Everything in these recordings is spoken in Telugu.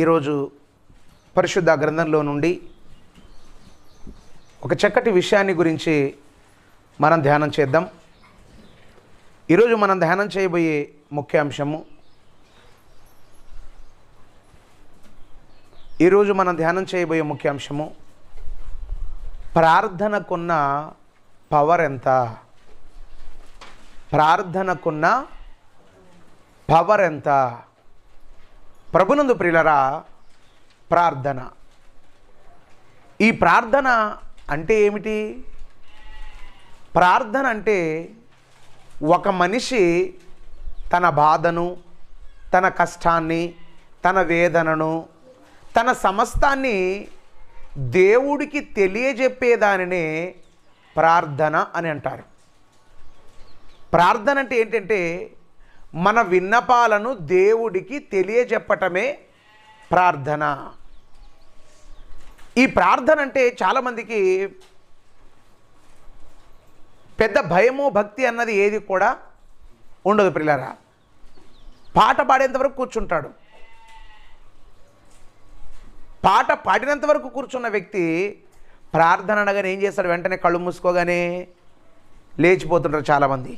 ఈరోజు పరిశుద్ధ గ్రంథంలో నుండి ఒక చక్కటి విషయాన్ని గురించి మనం ధ్యానం చేద్దాం. ఈరోజు మనం ధ్యానం చేయబోయే ముఖ్య అంశము ప్రార్థనకున్న పవర్ ఎంత? ప్రార్థనకున్న పవర్ ఎంత? ప్రభునందు ప్రియులరా, ప్రార్థన, ఈ ప్రార్థన అంటే ఏమిటి? ప్రార్థన అంటే ఒక మనిషి తన బాధను, తన కష్టాన్ని, తన వేదనను, తన సమస్తాన్ని దేవుడికి తెలియజెప్పేదానినే ప్రార్థన అని అంటారు. ప్రార్థన అంటే ఏంటంటే మన విన్నపాలను దేవుడికి తెలియజెప్పటమే ప్రార్థన. ఈ ప్రార్థన అంటే చాలామందికి పెద్ద భయము, భక్తి అన్నది ఏది కూడా ఉండదు. పిల్లరా, పాట పాడేంతవరకు కూర్చుంటాడు. పాట పాడినంత వరకు కూర్చున్న వ్యక్తి ప్రార్థన అనగానే ఏం చేస్తాడు? వెంటనే కళ్ళు మూసుకోగానే లేచిపోతుంటారు. చాలామంది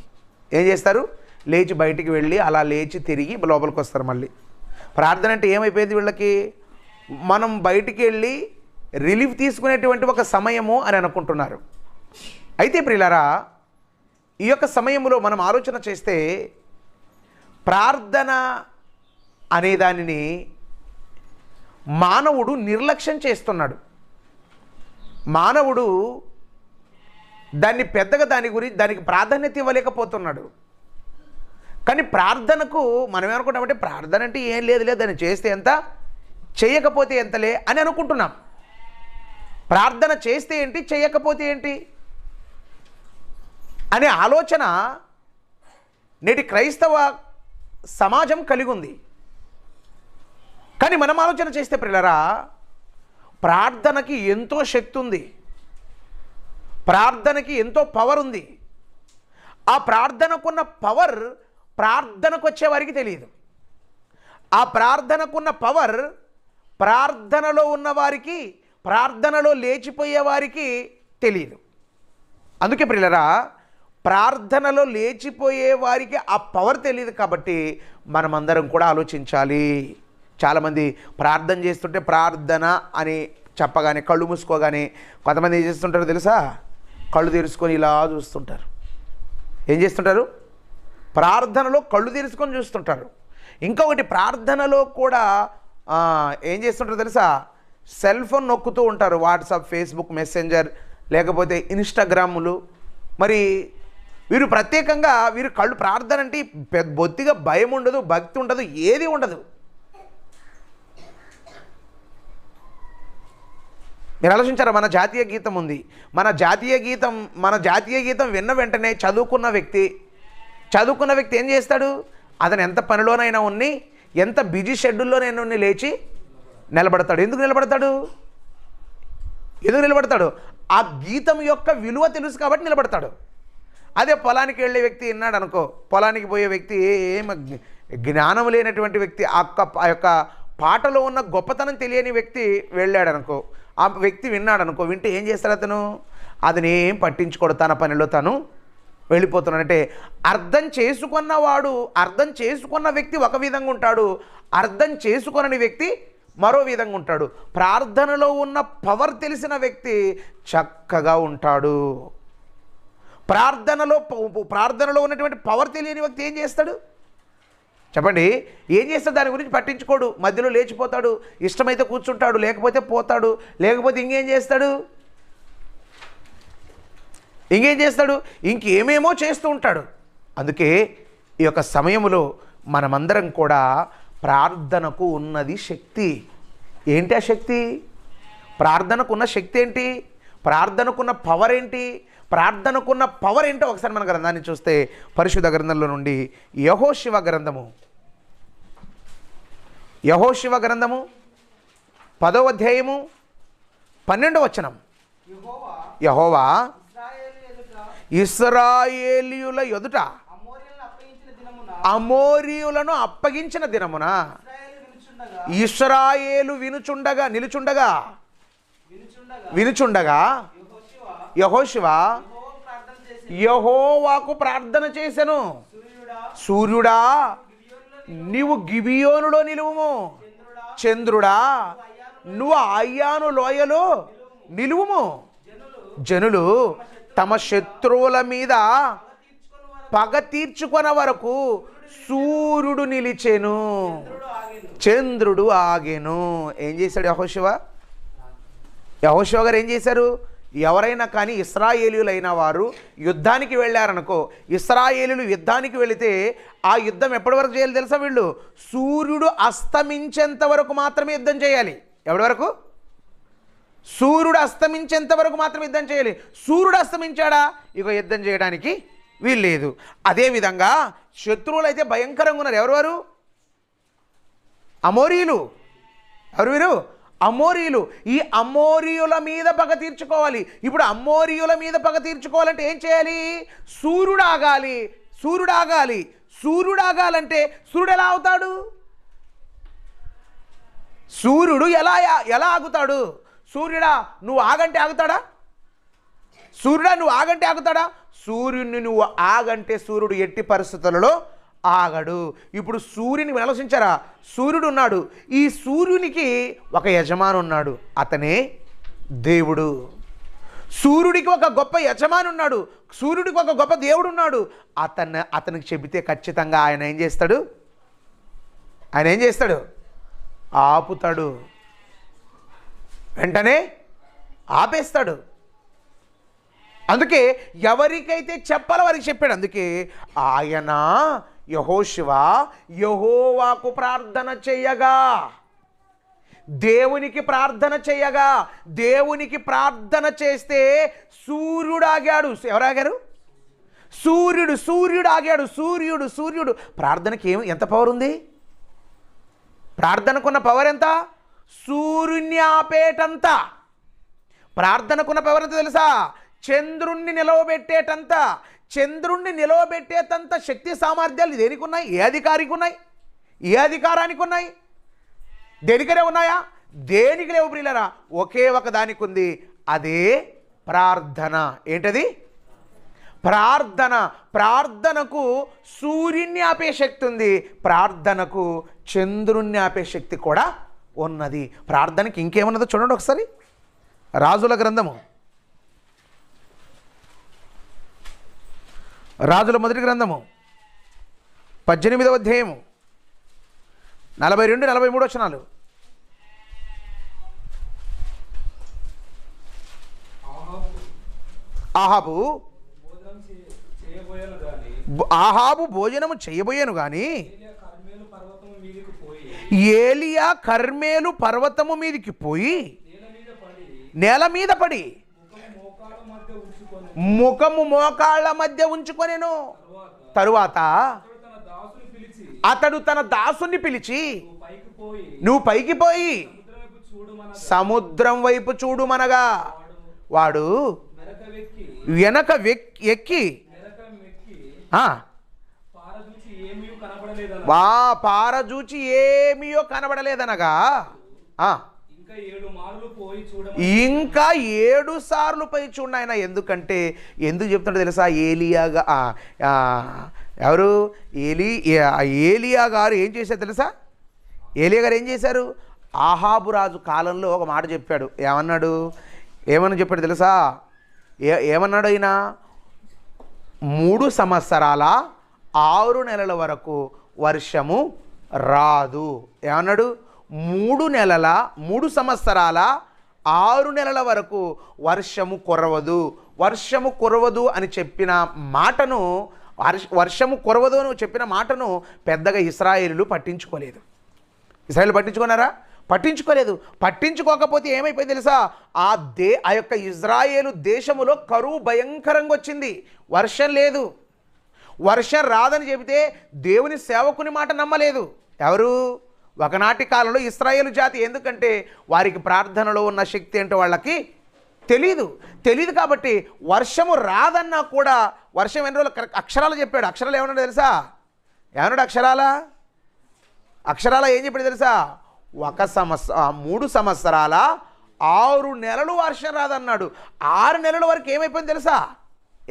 ఏం చేస్తారు? లేచి బయటికి వెళ్ళి అలా లేచి తిరిగి లోపలికి వస్తారు. మళ్ళీ ప్రార్థన అంటే ఏమైపోయింది వీళ్ళకి? మనం బయటికి వెళ్ళి రిలీఫ్ తీసుకునేటువంటి ఒక సమయము అని అనుకుంటున్నారు. అయితే ప్రియులారా, ఈ యొక్క సమయంలో మనం ఆలోచన చేస్తే ప్రార్థన అనే దానిని మానవుడు నిర్లక్ష్యం చేస్తున్నాడు. మానవుడు దాన్ని పెద్దగా దానికి ప్రాధాన్యత ఇవ్వలేకపోతున్నాడు. కానీ ప్రార్థనకు మనం ఏమనుకుంటామంటే ప్రార్థన అంటే ఏం లేదు దాన్ని చేస్తే ఎంత, చేయకపోతే ఎంతలే అని అనుకుంటున్నాం. ప్రార్థన చేస్తే ఏంటి, చేయకపోతే ఏంటి అనే ఆలోచన నేటి క్రైస్తవ సమాజం కలిగి ఉంది. కానీ మనం ఆలోచన చేస్తే ప్రియులారా, ప్రార్థనకి ఎంతో శక్తి ఉంది, ప్రార్థనకి ఎంతో పవర్ ఉంది. ఆ ప్రార్థనకున్న పవర్ ప్రార్థనకు వచ్చేవారికి తెలియదు. ఆ ప్రార్థనకున్న పవర్ ప్రార్థనలో ఉన్నవారికి, ప్రార్థనలో లేచిపోయే వారికి తెలియదు. అందుకే ప్రియులారా, ప్రార్థనలో లేచిపోయే వారికి ఆ పవర్ తెలియదు. కాబట్టి మనమందరం కూడా ఆలోచించాలి. చాలామంది ప్రార్థన చేస్తుంటే ప్రార్థన అని చెప్పగానే కళ్ళు మూసుకోగానే కొంతమంది ఏం చేస్తుంటారో తెలుసా? కళ్ళు తెరుచుకొని ఇలా చూస్తుంటారు. ఏం చేస్తుంటారు? ప్రార్థనలో కళ్ళు తెరుచుకొని చూస్తుంటారు. ఇంకొకటి, ప్రార్థనలో కూడా ఏం చేస్తుంటారో తెలుసా? సెల్ ఫోన్ నొక్కుతూ ఉంటారు. వాట్సాప్, ఫేస్బుక్, మెసెంజర్, లేకపోతే ఇన్స్టాగ్రాములు. మరి వీరు ప్రత్యేకంగా కళ్ళు ప్రార్థన అంటే బొత్తిగా భయం ఉండదు, భక్తి ఉండదు, ఏది ఉండదు. మీరు ఆలోచించారా? మన జాతీయ గీతం ఉంది. మన జాతీయ గీతం విన్న వెంటనే చదువుకున్న వ్యక్తి ఏం చేస్తాడు? అతను ఎంత పనిలోనైనా ఉన్ని, ఎంత బిజీ షెడ్యూల్లోనైనా ఉన్ని లేచి నిలబడతాడు. ఎందుకు నిలబడతాడు? ఆ గీతం యొక్క విలువ తెలుసు కాబట్టి నిలబడతాడు. అదే పొలానికి వెళ్ళే వ్యక్తి విన్నాడు అనుకో, పొలానికి పోయే వ్యక్తి ఏం జ్ఞానం లేనటువంటి వ్యక్తి, ఆ యొక్క పాటలో ఉన్న గొప్పతనం తెలియని వ్యక్తి వెళ్ళాడు అనుకో, ఆ వ్యక్తి విన్నాడు అనుకో, వింటే ఏం చేస్తాడు? అతను ఏం పట్టించుకోడు, తన పనిలో తను వెళ్ళిపోతున్నాడంటే అర్థం చేసుకున్న వ్యక్తి ఒక విధంగా ఉంటాడు, అర్థం చేసుకొనని వ్యక్తి మరో విధంగా ఉంటాడు. ప్రార్థనలో ఉన్న పవర్ తెలిసిన వ్యక్తి చక్కగా ఉంటాడు. ప్రార్థనలో ఉన్నటువంటి పవర్ తెలియని వ్యక్తి ఏం చేస్తాడు చెప్పండి? ఏం చేస్తాడు? దాని గురించి పట్టించుకోడు, మధ్యలో లేచిపోతాడు, ఇష్టమైతే కూర్చుంటాడు, లేకపోతే పోతాడు, లేకపోతే ఇంకేం చేస్తాడు? ఇంకేమేమో చేస్తూ ఉంటాడు. అందుకే ఈ యొక్క సమయంలో మనమందరం కూడా ప్రార్థనకు ఉన్నది శక్తి. ఏంటి ఆ శక్తి? ప్రార్థనకున్న శక్తి ఏంటి? ప్రార్థనకున్న పవర్ ఏంటి? ప్రార్థనకున్న పవర్ ఏంటో ఒకసారి మన గ్రంథాన్ని చూస్తే, పరిశుద్ధ గ్రంథంలో నుండి యెహోషువ గ్రంథము 10వ అధ్యాయము 12వ వచనం. యెహోవా ఇశ్రాయేలీయుల ఎదుట అమోరీయులను అప్పగించిన దినమున ఇశ్రాయేలు వినుచుండగా యెహోషువ యెహోవాకు ప్రార్థన చేసెను. సూర్యుడా నీవు గిబియోనులో నిలువుము, చంద్రుడా నువ్వు అయ్యాను లోయలో నిలువుము. జనులు తమ శత్రువుల మీద పగ తీర్చుకొన వరకు సూర్యుడు నిలిచెను, చంద్రుడు ఆగెను. ఏం చేశాడు యెహోషువ గారు? ఏం చేశారు? ఎవరైనా కానీ ఇశ్రాయేలీయులైన వారు యుద్ధానికి వెళ్ళారనుకో, ఇశ్రాయేలీయులు యుద్ధానికి వెళితే ఆ యుద్ధం ఎప్పటి వరకు చేయాలి తెలుసా? వీళ్ళు సూర్యుడు అస్తమించేంత వరకు మాత్రమే యుద్ధం చేయాలి. ఎవరి వరకు? సూర్యుడు అస్తమించేంత వరకు మాత్రమే యుద్ధం చేయాలి. సూర్యుడు అస్తమించాడా ఇక యుద్ధం చేయడానికి వీల్లేదు. అదేవిధంగా శత్రువులు అయితే భయంకరంగా ఉన్నారు. ఎవరు? అమోరీయులు. ఎవరు వీరు? అమోరీయులు. ఈ అమోరీయుల మీద పగ తీర్చుకోవాలి. ఇప్పుడు అమోరీయుల మీద పగ తీర్చుకోవాలంటే ఏం చేయాలి? సూర్యుడు ఆగాలి. సూర్యుడు ఆగాలంటే సూర్యుడు ఎలా అవుతాడు? సూర్యుడు ఎలా ఆగుతాడు? సూర్యుడా నువ్వు ఆగంటే ఆగుతాడా? సూర్యుడిని నువ్వు ఆగంటే సూర్యుడు ఎట్టి పరిస్థితులలో ఆగడు. ఇప్పుడు సూర్యుని ఆలోచించారా? సూర్యుడు ఉన్నాడు. ఈ సూర్యునికి ఒక యజమాని ఉన్నాడు, అతనే దేవుడు. సూర్యుడికి ఒక గొప్ప యజమాని ఉన్నాడు, సూర్యుడికి ఒక గొప్ప దేవుడు ఉన్నాడు. అతనికి చెబితే ఖచ్చితంగా ఆయన ఏం చేస్తాడు? ఆపుతాడు, వెంటనే ఆపేస్తాడు. అందుకే ఎవరికైతే చెప్పాలో వారికి చెప్పాడు. అందుకే ఆయన యెహోషువ యెహోవాకు ప్రార్థన చేయగా, దేవునికి ప్రార్థన చేస్తే సూర్యుడు ఆగాడు. ఎవరు ఆగారు? సూర్యుడు ఆగాడు. సూర్యుడు ప్రార్థనకి ఎంత పవర్ ఉంది? ప్రార్థనకున్న పవర్ ఎంత? సూర్యుని ఆపేటంత ప్రార్థనకున్న పవర్ ఎంత తెలుసా? చంద్రుణ్ణి నిలవబెట్టేటంత శక్తి సామర్థ్యాలు దేనికి ఉన్నాయి? ఏ అధికారానికి ఉన్నాయి? దేనికనే ఉన్నాయా? దేనికి లేవు ప్రియులారా. ఒకే ఒక దానికి ఉంది, అదే ప్రార్థన. ఏంటది? ప్రార్థనకు సూర్యుని ఆపే శక్తి ఉంది, ప్రార్థనకు చంద్రుణ్ణి ఆపే శక్తి కూడా ఉన్నది. ప్రార్థనకి ఇంకేమన్నదో చూడండి ఒకసారి. రాజుల మొదటి గ్రంథము 18వ అధ్యాయము 42-43 వచనాలు. ఆహాబు భోజనము చేయబోయాను గాని ఏలియా కర్మేలు పర్వతము మీదికి పోయి నేల మీద పడి ముఖము మోకాళ్ళ మధ్య ఉంచుకొనెను. తరువాత అతడు తన దాసుని పిలిచి నువ్వు పైకి పోయి సముద్రం వైపు చూడుమనగా వాడు వెనక ఎక్కి పారజూచి ఏమీయో కనబడలేదనగా ఇంకా 7 సార్లు పోయి చూడండి ఆయన. ఎందుకు చెప్తున్నాడు తెలుసా? ఏలియా గారు ఏం చేశారు తెలుసా? ఏలియా గారు ఏం చేశారు? ఆహాబు రాజు కాలంలో ఒక మాట చెప్పాడు. ఏమని చెప్పాడు తెలుసా? ఏమన్నాడు ఆయన? 3 సంవత్సరాల 6 నెలల వరకు వర్షము రాదు. ఏమన్నాడు? 3 సంవత్సరాల 6 నెలల వరకు వర్షము కురవదు అని చెప్పిన మాటను, పెద్దగా ఇశ్రాయేలీయులు పట్టించుకోలేదు. ఇశ్రాయేలు పట్టించుకున్నారా? పట్టించుకోకపోతే ఏమైపోయింది తెలుసా? ఆ యొక్క ఇజ్రాయేలు దేశములో కరువు భయంకరంగా వచ్చింది. వర్షం లేదు. వర్షం రాదని చెబితే దేవుని సేవకుని మాట నమ్మలేదు ఎవరు? ఒకనాటి కాలంలో ఇశ్రాయేలు జాతి. ఎందుకంటే వారికి ప్రార్థనలో ఉన్న శక్తి ఏంటో వాళ్ళకి తెలీదు కాబట్టి వర్షము రాదన్నా కూడా వర్షం ఎన్ని రోజులు అక్షరాలు చెప్పాడు. అక్షరాలు ఏమన్నాడు తెలుసా? అక్షరాల ఏం చెప్పాడు తెలుసా? ఆ 3 సంవత్సరాల 6 నెలలు వర్షం రాదన్నాడు. 6 నెలల వరకు ఏమైపోయింది తెలుసా?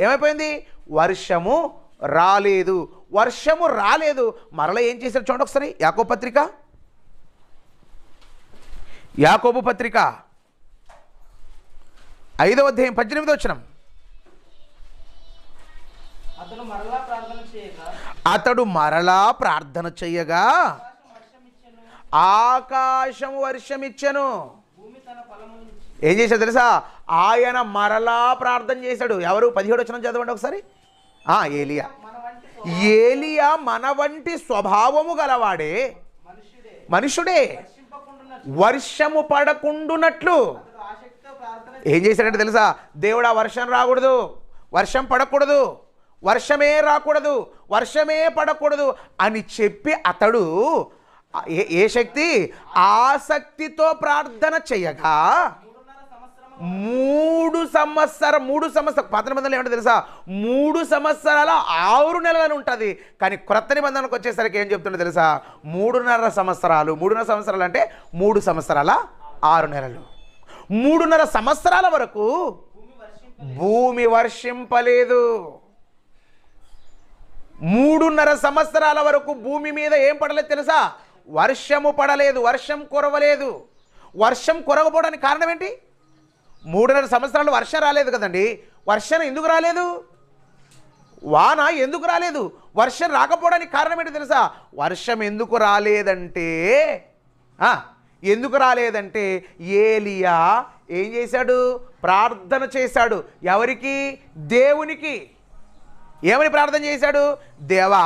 ఏమైపోయింది? వర్షము రాలేదు. వర్షము రాలేదు. మరలా ఏం చేశారు చూడండి ఒకసారి. యాకోబు పత్రిక 5వ అధ్యాయం 18వ వచనం. అతడు మరలా ప్రార్థన చేయగా ఆకాశం వర్షమిచ్చెను. ఏం చేశాడు తెలుసా? ఆయన మరలా ప్రార్థన చేశాడు. ఎవరు? 17వ వచనం చదవండి ఒకసారి. ఏలియా మన వంటి స్వభావము గలవాడే, మనుషుడే, వర్షము పడకుండునట్లు ఏం చేశాడంటే తెలుసా? దేవుడా వర్షం రాకూడదు, వర్షం పడకూడదు, వర్షమే రాకూడదు, వర్షమే పడకూడదు అని చెప్పి అతడు ఏ శక్తి? ఆసక్తితో ప్రార్థన చేయగా 3 సంవత్సరాలు పాత నిబంధనలు ఏమంటే తెలుసా? 3 సంవత్సరాల 6 నెలలను ఉంటుంది. కానీ క్రొత్త నిబంధనకు వచ్చేసరికి ఏం చెప్తుండే తెలుసా? 3.5 సంవత్సరాలు. 3.5 సంవత్సరాలు అంటే 3 సంవత్సరాల 6 నెలలు. 3.5 సంవత్సరాల వరకు భూమి వర్షింపలేదు. 3.5 సంవత్సరాల వరకు భూమి మీద ఏం పడలేదు తెలుసా? వర్షము పడలేదు, వర్షం కురవలేదు. వర్షం కురవకపోవడానికి కారణం ఏంటి? 3.5 సంవత్సరాలు వర్షం రాలేదు కదండి. వర్షం ఎందుకు రాలేదు? వాన ఎందుకు రాలేదు? వర్షం రాకపోవడానికి కారణం ఏంటి తెలుసా? వర్షం ఎందుకు రాలేదంటే ఏలియా ఏం చేశాడు? ప్రార్థన చేశాడు. ఎవరికి? దేవునికి. ఏమని ప్రార్థన చేశాడు? దేవా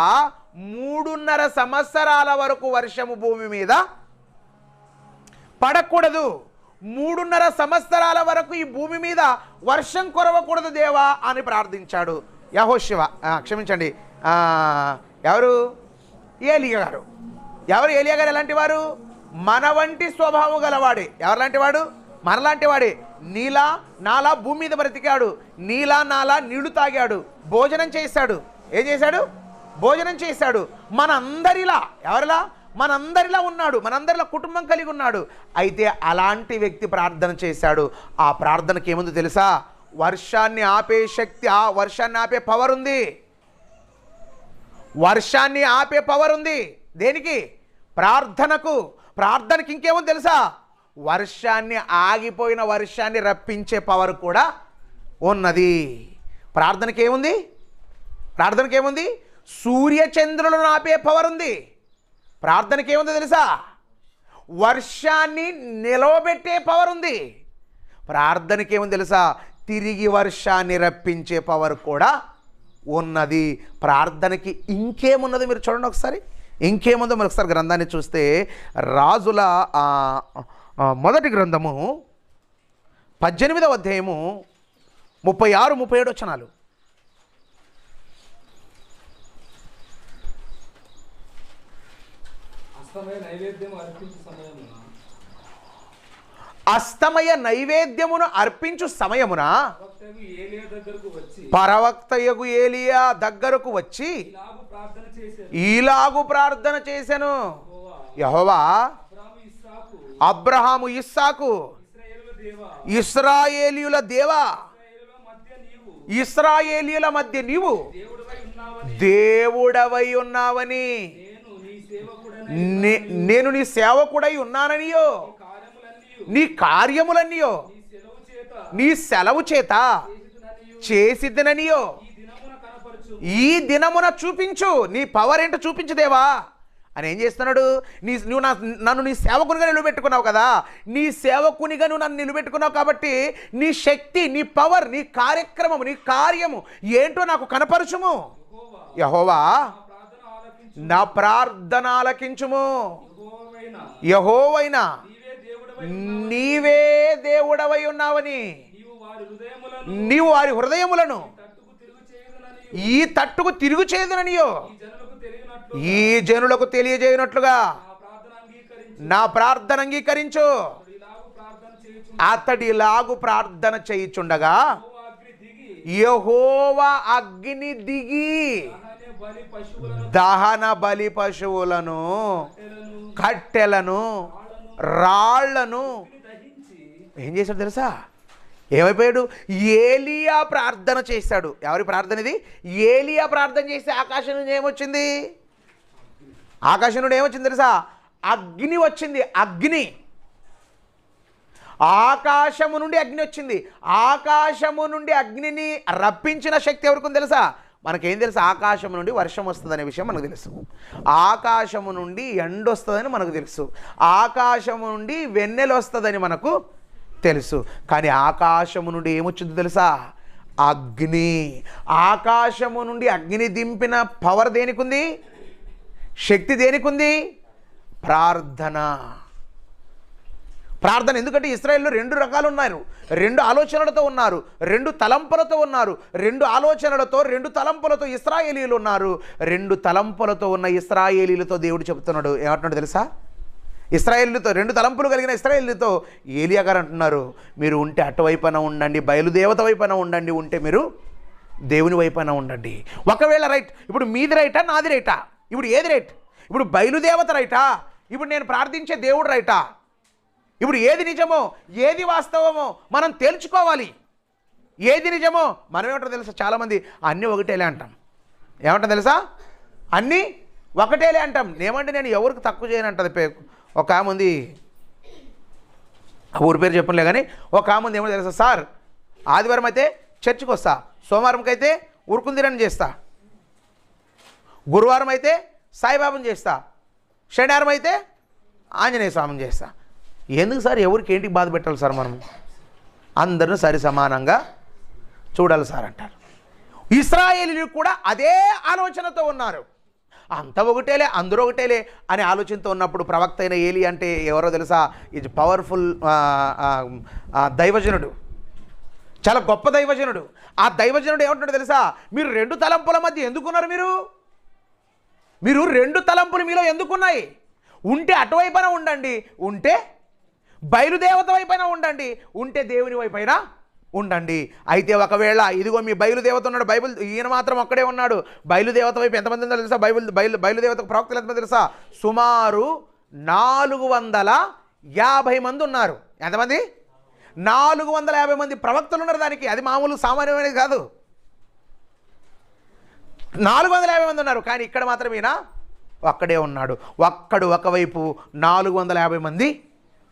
3.5 సంవత్సరాల వరకు వర్షము భూమి మీద పడకూడదు, 3.5 సంవత్సరాల వరకు ఈ భూమి మీద వర్షం కురవకూడదు దేవా అని ప్రార్థించాడు. యెహోషువ క్షమించండి, ఎవరు? ఏలియా గారు. ఎవరు ఏలియా గారు? ఎలాంటి వారు? మన వంటి స్వభావం గలవాడే. ఎవరిలాంటి వాడు? మనలాంటి వాడే. నీలా నాలా భూమి మీద బ్రతికాడు, నీలా నాలా నీళ్లు తాగాడు, భోజనం చేశాడు. ఏం చేశాడు? భోజనం చేశాడు. మనందరిలా, ఎవరిలా? మనందరిలా ఉన్నాడు, మనందరిలా కుటుంబం కలిగి ఉన్నాడు. అయితే అలాంటి వ్యక్తి ప్రార్థన చేశాడు. ఆ ప్రార్థనకి ఏముంది తెలుసా? వర్షాన్ని ఆపే శక్తి, ఆ వర్షాన్ని ఆపే పవర్ ఉంది. వర్షాన్ని ఆపే పవర్ ఉంది. దేనికి? ప్రార్థనకు. ప్రార్థనకి ఇంకేముంది తెలుసా? వర్షాన్ని, ఆగిపోయిన వర్షాన్ని రప్పించే పవర్ కూడా ఉన్నది. ప్రార్థనకి ఏముంది? ప్రార్థనకి ఏముంది? సూర్యచంద్రులను ఆపే పవర్ ఉంది. ప్రార్థనకి ఏముందో తెలుసా? వర్షాన్ని నిలవబెట్టే పవర్ ఉంది. ప్రార్థనకి ఏముంది తెలుసా? తిరిగి వర్షాన్ని రప్పించే పవర్ కూడా ఉన్నది. ప్రార్థనకి ఇంకేమున్నది మీరు చూడండి ఒకసారి. ఇంకేముందో మీరు ఒకసారి గ్రంథాన్ని చూస్తే, రాజుల మొదటి గ్రంథము 18వ అధ్యాయము 36-37 వచనాలు. అస్తమయ నైవేద్యమును అర్పించు సమయమున ప్రవక్తయగు ఏలియా దగ్గరకు వచ్చి ఈలాగు ప్రార్థన చేసెను. యెహోవా అబ్రహాము, ఇస్సాకు, ఇశ్రాయేలీయుల దేవా, ఇశ్రాయేలీయుల మధ్య నీవు దేవుడవై ఉన్నావని, నేను నీ సేవకుడై ఉన్నాననియో, నీ కార్యములన్నీయో నీ సెలవు చేత చేసిద్దననియో ఈ దినమున చూపించు. నీ పవర్ ఏంటో చూపించు దేవా అని ఏం చేస్తున్నాడు? నువ్వు నన్ను నీ సేవకునిగా నిలబెట్టుకున్నావు కదా, నీ సేవకునిగా నువ్వు నన్ను నిలబెట్టుకున్నావు కాబట్టి నీ శక్తి, నీ పవర్, నీ కార్యక్రమము, నీ కార్యము ఏంటో నాకు కనపరచుము. యెహోవా నా ప్రార్థన ఆలకించుము. యెహోవైనా నీవే దేవుడవై ఉన్నావని, నీవు వారి హృదయములను ఈ తట్టుకు తిరుగు చేయదుననియో ఈ జనులకు తెలియజేయనట్లుగా నా ప్రార్థన అంగీకరించు. అతడిలాగు ప్రార్థన చేయుచుండగా యెహోవా అగ్ని దిగి దహన బలి పశువులను, కట్టెలను, రాళ్లను ఏం చేశాడు తెలుసా? ఏమైపోయాడు? ఏలియా ప్రార్థన చేశాడు. ఎవరి ప్రార్థన ఇది? ఏలియా ప్రార్థన చేస్తే ఆకాశం నుండి ఏమొచ్చింది? ఆకాశం నుండి ఏమొచ్చింది తెలుసా? అగ్ని వచ్చింది. అగ్ని, ఆకాశము నుండి అగ్ని వచ్చింది. ఆకాశము నుండి అగ్నిని రప్పించిన శక్తి ఎవరికి ఉంది తెలుసా? మనకేం తెలుసు? ఆకాశము నుండి వర్షం వస్తుందనే విషయం మనకు తెలుసు. ఆకాశము నుండి ఎండ వస్తుందని మనకు తెలుసు. ఆకాశము నుండి వెన్నెల వస్తుందని మనకు తెలుసు. కానీ ఆకాశము నుండి ఏమొచ్చిందో తెలుసా? అగ్ని. ఆకాశము నుండి అగ్ని దింపిన పవర్ దేనికి ఉంది? శక్తి దేనికి ఉంది? ప్రార్థన. ప్రార్థన. ఎందుకంటే ఇశ్రాయేల్లో 2 రకాలు ఉన్నారు. 2 ఆలోచనలతో ఉన్నారు, 2 తలంపులతో ఉన్నారు. 2 ఆలోచనలతో, 2 తలంపులతో ఇశ్రాయేలీలు ఉన్నారు. 2 తలంపులతో ఉన్న ఇశ్రాయేలీలతో దేవుడు చెబుతున్నాడు. ఏమంటున్నాడు తెలుసా? ఇశ్రాయేలీలతో, 2 తలంపులు కలిగిన ఇశ్రాయేలీలతో ఏలియా గారు అంటున్నారు, మీరు ఉంటే అటువైపున ఉండండి, బయలుదేవత వైపున ఉండండి, ఉంటే మీరు దేవుని వైపున ఉండండి. ఒకవేళ రైట్, ఇప్పుడు మీది రైటా నాది రైటా? ఇప్పుడు ఏది రైట్? ఇప్పుడు బయలుదేవత రైటా? ఇప్పుడు నేను ప్రార్థించే దేవుడు రైటా? ఇప్పుడు ఏది నిజమో, ఏది వాస్తవమో మనం తేల్చుకోవాలి. ఏది నిజమో మనం ఏమంటారో తెలుసా? చాలామంది అన్నీ ఒకటేలే అంటాం. ఏమంటాం తెలుసా? అన్నీ ఒకటేలే అంటాం. ఏమంటే నేను ఎవరికి తక్కువ చేయను అంటది. ఒక ఆమె ఉంది, ఊరి పేరు చెప్పలే కానీ, ఒక ఆమె ఉంది. ఏమో తెలుసా? సార్, ఆదివారం అయితే చర్చికి వస్తా, సోమవారంకి అయితే ఉరుకుందిరని చేస్తా, గురువారం అయితే సాయిబాబాని చేస్తా, శనివారం అయితే ఆంజనేయ స్వామిని చేస్తా. ఎందుకు సార్? ఎవరికి ఏంటికి బాధ పెట్టాలి సార్? మనం అందరూ సరి సమానంగా చూడాలి సార్ అంటారు. ఇశ్రాయేలీలు కూడా అదే ఆలోచనతో ఉన్నారు. అంత ఒకటేలే, అందరూ ఒకటేలే అనే ఆలోచనతో ఉన్నప్పుడు ప్రవక్త అయిన ఏలి అంటే ఎవరో తెలుసా? ఇది పవర్ఫుల్ దైవజనుడు, చాలా గొప్ప దైవజనుడు. ఆ దైవజనుడు ఏమంటున్నాడు తెలుసా? మీరు 2 తలంపుల మధ్య ఎందుకున్నారు? మీరు 2 తలంపులు మీలో ఎందుకున్నాయి? ఉంటే అటువైపున ఉండండి, ఉంటే బయలుదేవత వైపైన ఉండండి, ఉంటే దేవుని వైపైన ఉండండి. అయితే ఒకవేళ ఇదిగో మీ బయలుదేవత ఉన్నాడు, బైబిల్ ఈయన మాత్రం ఒక్కడే ఉన్నాడు. బయలుదేవత వైపు ఎంతమంది ఉందో తెలుసా? బయలుదేవత ప్రవక్తలు ఎంతమంది తెలుసా? సుమారు 450 మంది ఉన్నారు. ఎంతమంది? 450 మంది ప్రవక్తలు ఉన్నారు దానికి. అది మామూలు సామాన్యమైనది కాదు. 450 మంది ఉన్నారు. కానీ ఇక్కడ మాత్రం ఈయన ఒక్కడే ఉన్నాడు. ఒక్కడు ఒకవైపు, 450 మంది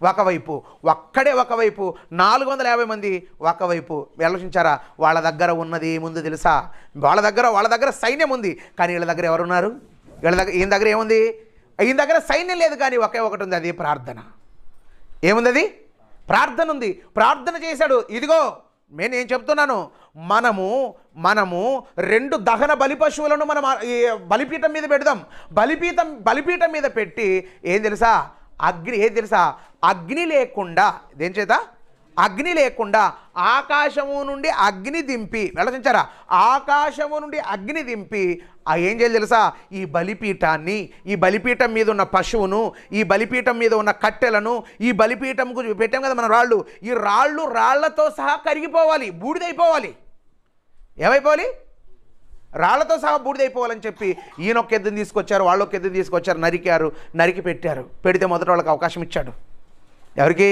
ఒకవైపు. ఒక్కడే ఒకవైపు, 450 మంది ఒకవైపు. ఆలోచించారా? వాళ్ళ దగ్గర ఉన్నది ఏముంది తెలుసా? వాళ్ళ దగ్గర సైన్యం ఉంది. కానీ వీళ్ళ దగ్గర ఎవరున్నారు? ఈయన దగ్గర ఏముంది? ఈయన దగ్గర సైన్యం లేదు, కానీ ఒకే ఒకటి ఉంది, అది ప్రార్థన. ఏముంది? అది ప్రార్థన ఉంది. ప్రార్థన చేశాడు. ఇదిగో నేను చెప్తున్నాను, మనము 2 దహన బలి పశువులను మనం బలిపీఠం మీద పెడదాం. బలిపీఠం మీద పెట్టి ఏం తెలుసా? ఏం తెలుసా? అగ్ని లేకుండా, దేని చేత? అగ్ని లేకుండా ఆకాశము నుండి అగ్ని దింపి, ఆలోచించారా? ఆకాశము నుండి అగ్ని దింపి ఏం చేయాలి తెలుసా? ఈ బలిపీఠం మీద ఉన్న పశువును, ఈ బలిపీఠం మీద ఉన్న కట్టెలను, ఈ బలిపీఠంకు పెట్టాం కదా మన రాళ్ళు, ఈ రాళ్లతో సహా కరిగిపోవాలి, బూడిదైపోవాలి. ఏమైపోవాలి? రాళ్లతో సహా బూడిదైపోవాలని చెప్పి ఈయన ఒక ఎద్దుని తీసుకొచ్చారు, వాళ్ళు ఒక ఎద్దుని తీసుకొచ్చారు, నరికి పెట్టారు. పెడితే మొదట వాళ్ళకి అవకాశం ఇచ్చాడు. ఎవరికి?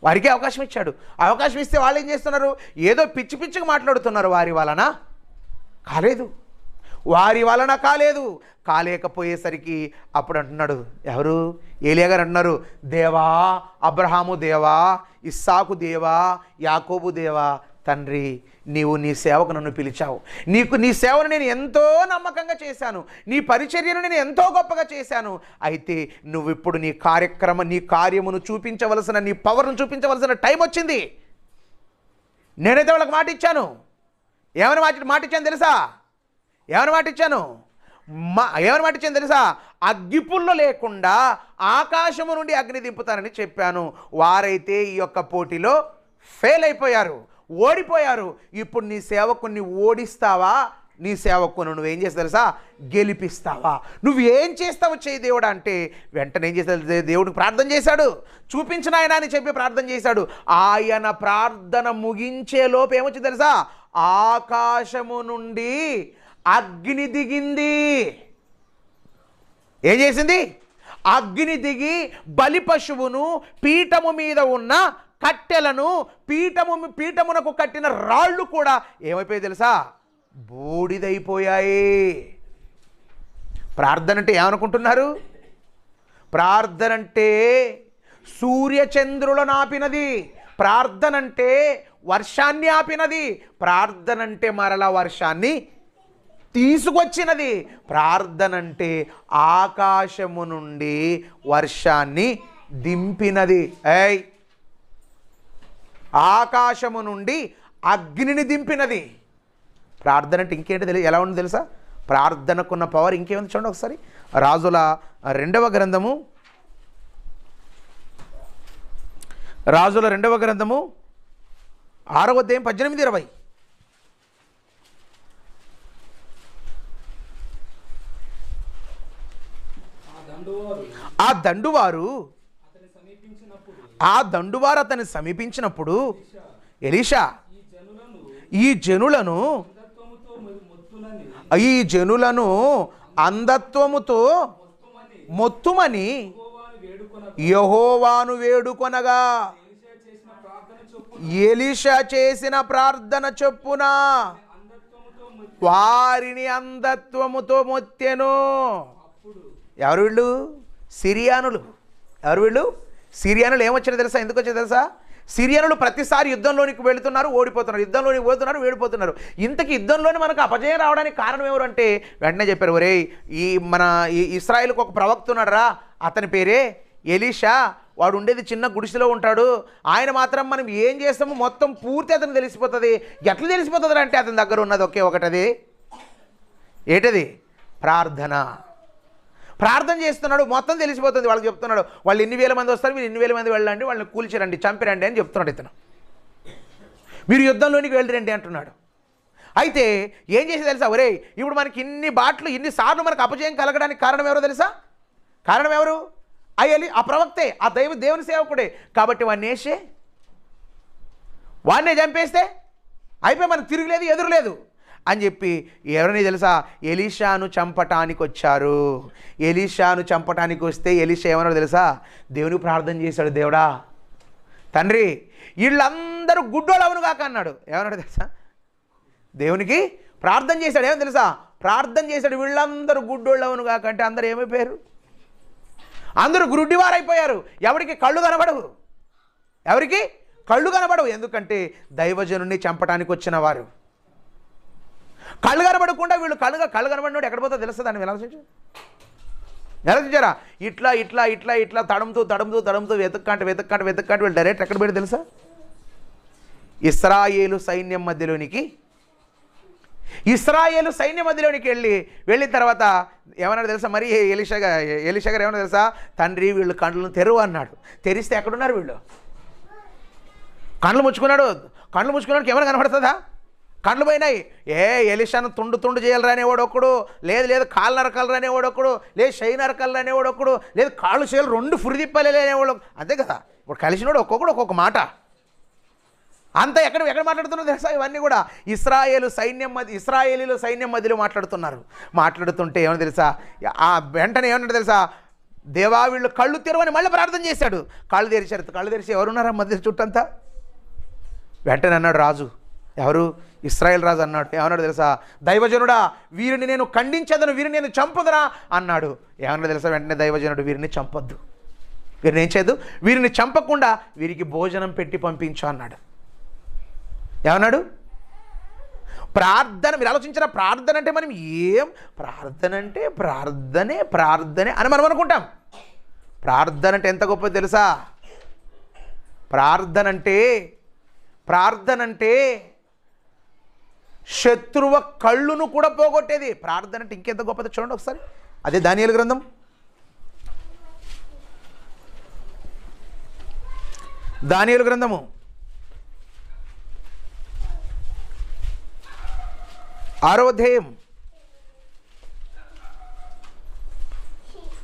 వారికి అవకాశం ఇచ్చాడు. అవకాశం ఇస్తే వాళ్ళు ఏం చేస్తున్నారు? ఏదో పిచ్చిగా మాట్లాడుతున్నారు. వారి వలన కాలేదు. కాలేకపోయేసరికి అప్పుడు అంటున్నాడు, ఎవరు? ఏలియా గారు అంటున్నారు, దేవా, అబ్రహాము దేవా, ఇస్సాకు దేవా, యాకోబు దేవా, తండ్రి, నీవు నీ సేవకు నన్ను పిలిచావు. నీ సేవను నేను ఎంతో నమ్మకంగా చేశాను, నీ పరిచర్యను నేను ఎంతో గొప్పగా చేశాను. అయితే నువ్వు ఇప్పుడు నీ కార్యమును చూపించవలసిన, నీ పవర్ను చూపించవలసిన టైం వచ్చింది. నేనైతే వాళ్ళకి మాట ఇచ్చాను. ఏమని మాట ఇచ్చాను తెలుసా? ఏమని మాట ఇచ్చాను తెలుసా? అగ్గిపుల్ల లేకుండా ఆకాశము నుండి అగ్ని దింపుతానని చెప్పాను. వారైతే ఈ యొక్క పోటీలో ఫెయిల్ అయిపోయారు, ఓడిపోయారు. ఇప్పుడు నీ సేవకుని ఓడిస్తావా? నీ సేవకును నువ్వేం చేస్తావు తెలుసా? గెలిపిస్తావా? నువ్వేం చేస్తావు చేయి దేవుడు అంటే, వెంటనే ఏం చేస్తాడు? దేవుడికి ప్రార్థన చేశాడు. చూపించిన ఆయన అని చెప్పి ప్రార్థన చేశాడు. ఆయన ప్రార్థన ముగించే లోపు ఏమొచ్చింది తెలుసా? ఆకాశము నుండి అగ్ని దిగింది. ఏం చేసింది? అగ్ని దిగి బలి పశువును, పీఠము మీద ఉన్న కట్టెలను, పీఠమునకు కట్టిన రాళ్ళు కూడా ఏమైపోయాయి తెలుసా? బూడిదైపోయాయి. ప్రార్థన అంటే ఏమనుకుంటున్నారు? ప్రార్థన అంటే సూర్యచంద్రులను ఆపినది. ప్రార్థన అంటే వర్షాన్ని ఆపినది. ప్రార్థన అంటే మరలా వర్షాన్ని తీసుకొచ్చినది. ప్రార్థన అంటే ఆకాశము నుండి వర్షాన్ని దింపినది. ఆకాశము నుండి అగ్నిని దింపినది. ప్రార్థన అంటే ఇంకేంటి తెలియదు. ఎలా ఉంది తెలుసా? ప్రార్థనకున్న పవర్ ఇంకేముంది చూడండి ఒకసారి. రాజుల రెండవ గ్రంథము 6వ అధ్యాయం 18-20. ఆ దండువారు అతన్ని సమీపించినప్పుడు ఎలీషా ఈ జనులను అంధత్వముతో మొత్తుమని యెహోవాను వేడుకొనగా ఎలీషా చేసిన ప్రార్థన చొప్పున వారిని అంధత్వముతో మొత్తెను. ఎవరు వీళ్ళు? సిరియానులు. ఎవరు వీళ్ళు? సిరియానులు. ఏమొచ్చారో తెలుసా? ఎందుకు వచ్చారో తెలుసా? సిరియానులు ప్రతిసారి యుద్ధంలోనికి వెళుతున్నారు, ఓడిపోతున్నారు, యుద్ధంలోనికి పోతున్నారు, ఓడిపోతున్నారు. ఇంతకీ యుద్ధంలోనే మనకు అపజయం రావడానికి కారణం ఎవరు అంటే వెంటనే చెప్పారు, ఒరేయ్ మన ఇశ్రాయేలుకు ఒక ప్రవక్త ఉన్నాడు రా, అతని పేరే ఎలీషా. వాడు ఉండేది చిన్న గుడిసెలో ఉంటాడు. ఆయన మాత్రం మనం ఏం చేస్తామో మొత్తం పూర్తి అతను తెలిసిపోతుంది. ఎట్లా తెలిసిపోతుంది అంటే అతని దగ్గర ఉన్నది ఒకే ఒకటది. ఏంటది? ప్రార్థన. ప్రార్థన చేస్తున్నాడు, మొత్తం తెలిసిపోతుంది. వాళ్ళకి చెప్తున్నాడు, వాళ్ళు 1,000 మంది వస్తారు, మీరు 1,000 మంది వెళ్ళండి, వాళ్ళని కూల్చిరండి, చంపిరండి అని చెప్తున్నాడు ఇతను. మీరు యుద్ధంలోనికి వెళ్ళరండి అంటున్నాడు. అయితే ఏం చేసి తెలుసా? ఒరే ఇప్పుడు మనకి ఇన్నిసార్లు మనకు అపజయం కలగడానికి కారణం ఎవరో తెలుసా? కారణం ఎవరు? ఆ ప్రవక్తే, ఆ దేవుని సేవకుడే. కాబట్టి వాడినే చంపేస్తే అయిపోయి మనకు తిరగలేదు, ఎదురులేదు అని చెప్పి ఎవరిని తెలుసా? ఎలీషాను చంపటానికి వచ్చారు. ఎలీషాను చంపటానికి వస్తే ఎలీషా ఏమన్నాడు తెలుసా? దేవునికి ప్రార్థన చేశాడు, దేవుడా తండ్రి వీళ్ళందరూ గుడ్డోళ్ళు అవును కాక అన్నాడు. ఏమన్నాడు తెలుసా? దేవునికి ప్రార్థన చేశాడు. ఏమో తెలుసా? ప్రార్థన చేశాడు, వీళ్ళందరూ గుడ్డోళ్ళు అవును కాక అంటే అందరూ ఏమైపోయారు? అందరూ గుడ్డివారైపోయారు. ఎవరికి కళ్ళు కనబడవు, ఎవరికి కళ్ళు కనబడవు. ఎందుకంటే దైవజనుడిని చంపటానికి వచ్చిన వారు. కళ్ళు కనబడకుండా వీళ్ళు కళ్ళు కనబడినోడు ఎక్కడ పోతా తెలుస్తుంది. దాన్ని ఆలోచించారా? ఇట్లా తడుముతూ వెతుక్కంటే వీళ్ళు డైరెక్ట్ ఎక్కడ పెట్టి తెలుసా? ఇశ్రాయేలు సైన్యం మధ్యలోనికి వెళ్ళిన తర్వాత ఏమన్నాడు తెలుసా? మరి ఎలీషా గారు ఏమన్నా తెలుసా? తండ్రి వీళ్ళు కళ్ళను తెరువు అన్నాడు. తెరిస్తే ఎక్కడున్నారు వీళ్ళు? కళ్ళు ముచ్చుకున్నాడు ఏమైనా కనబడుతుందా? కళ్ళు పోయినాయి. ఎలీషాను తుండు చేయాలి అనేవాడు ఒకడు, లేదు కాళ్ళు నరకాలు అనేవాడు ఒకడు, లేదు షై నరకాలు అనేవాడు ఒకడు, లేదు కాళ్ళు చేయాలి 2 ఫురిదిప్పాలి అనేవాడు. అంతే కదా. ఇప్పుడు కలిసినోడు ఒక్కొక్క మాట. అంతా ఎక్కడ మాట్లాడుతున్నారు తెలుసా? ఇవన్నీ కూడా ఇశ్రాయేలీల సైన్యం మధ్యలో మాట్లాడుతుంటే ఏమన్నా తెలుసా? ఆ వెంటనే ఏమన్నా తెలుసా? దేవా వీళ్ళు కళ్ళు తెరవని మళ్ళీ ప్రార్థన చేశాడు. కళ్ళు తెరిచి ఎవరున్నారా మధ్య చుట్టంతా? వెంటనే అన్నాడు రాజు, ఎవరు? ఇశ్రాయేల్ రాజు అన్నాడు. ఏమన్నాడు తెలుసా? దైవజనుడా వీరిని నేను ఖండించదను, వీరిని నేను చంపదురా అన్నాడు. ఏమన్నాడు తెలుసా? వెంటనే దైవజనుడు వీరిని చంపొద్దు, వీరిని ఏం చేయద్దు, వీరిని చంపకుండా వీరికి భోజనం పెట్టి పంపించు అన్నాడు. ఏమన్నాడు? ప్రార్థన. మీరు ఆలోచించిన ప్రార్థన అంటే మనం ప్రార్థన అంటే ప్రార్థనే అని మనం అనుకుంటాం. ప్రార్థన అంటే ఎంత గొప్పది తెలుసా? ప్రార్థన అంటే శత్రువ కళ్ళును కూడా పోగొట్టేది. ప్రార్థన అంటే ఇంకెంత గొప్పది చూడండి ఒకసారి. అదే దానియేలు గ్రంథం 6వ అధ్యాయం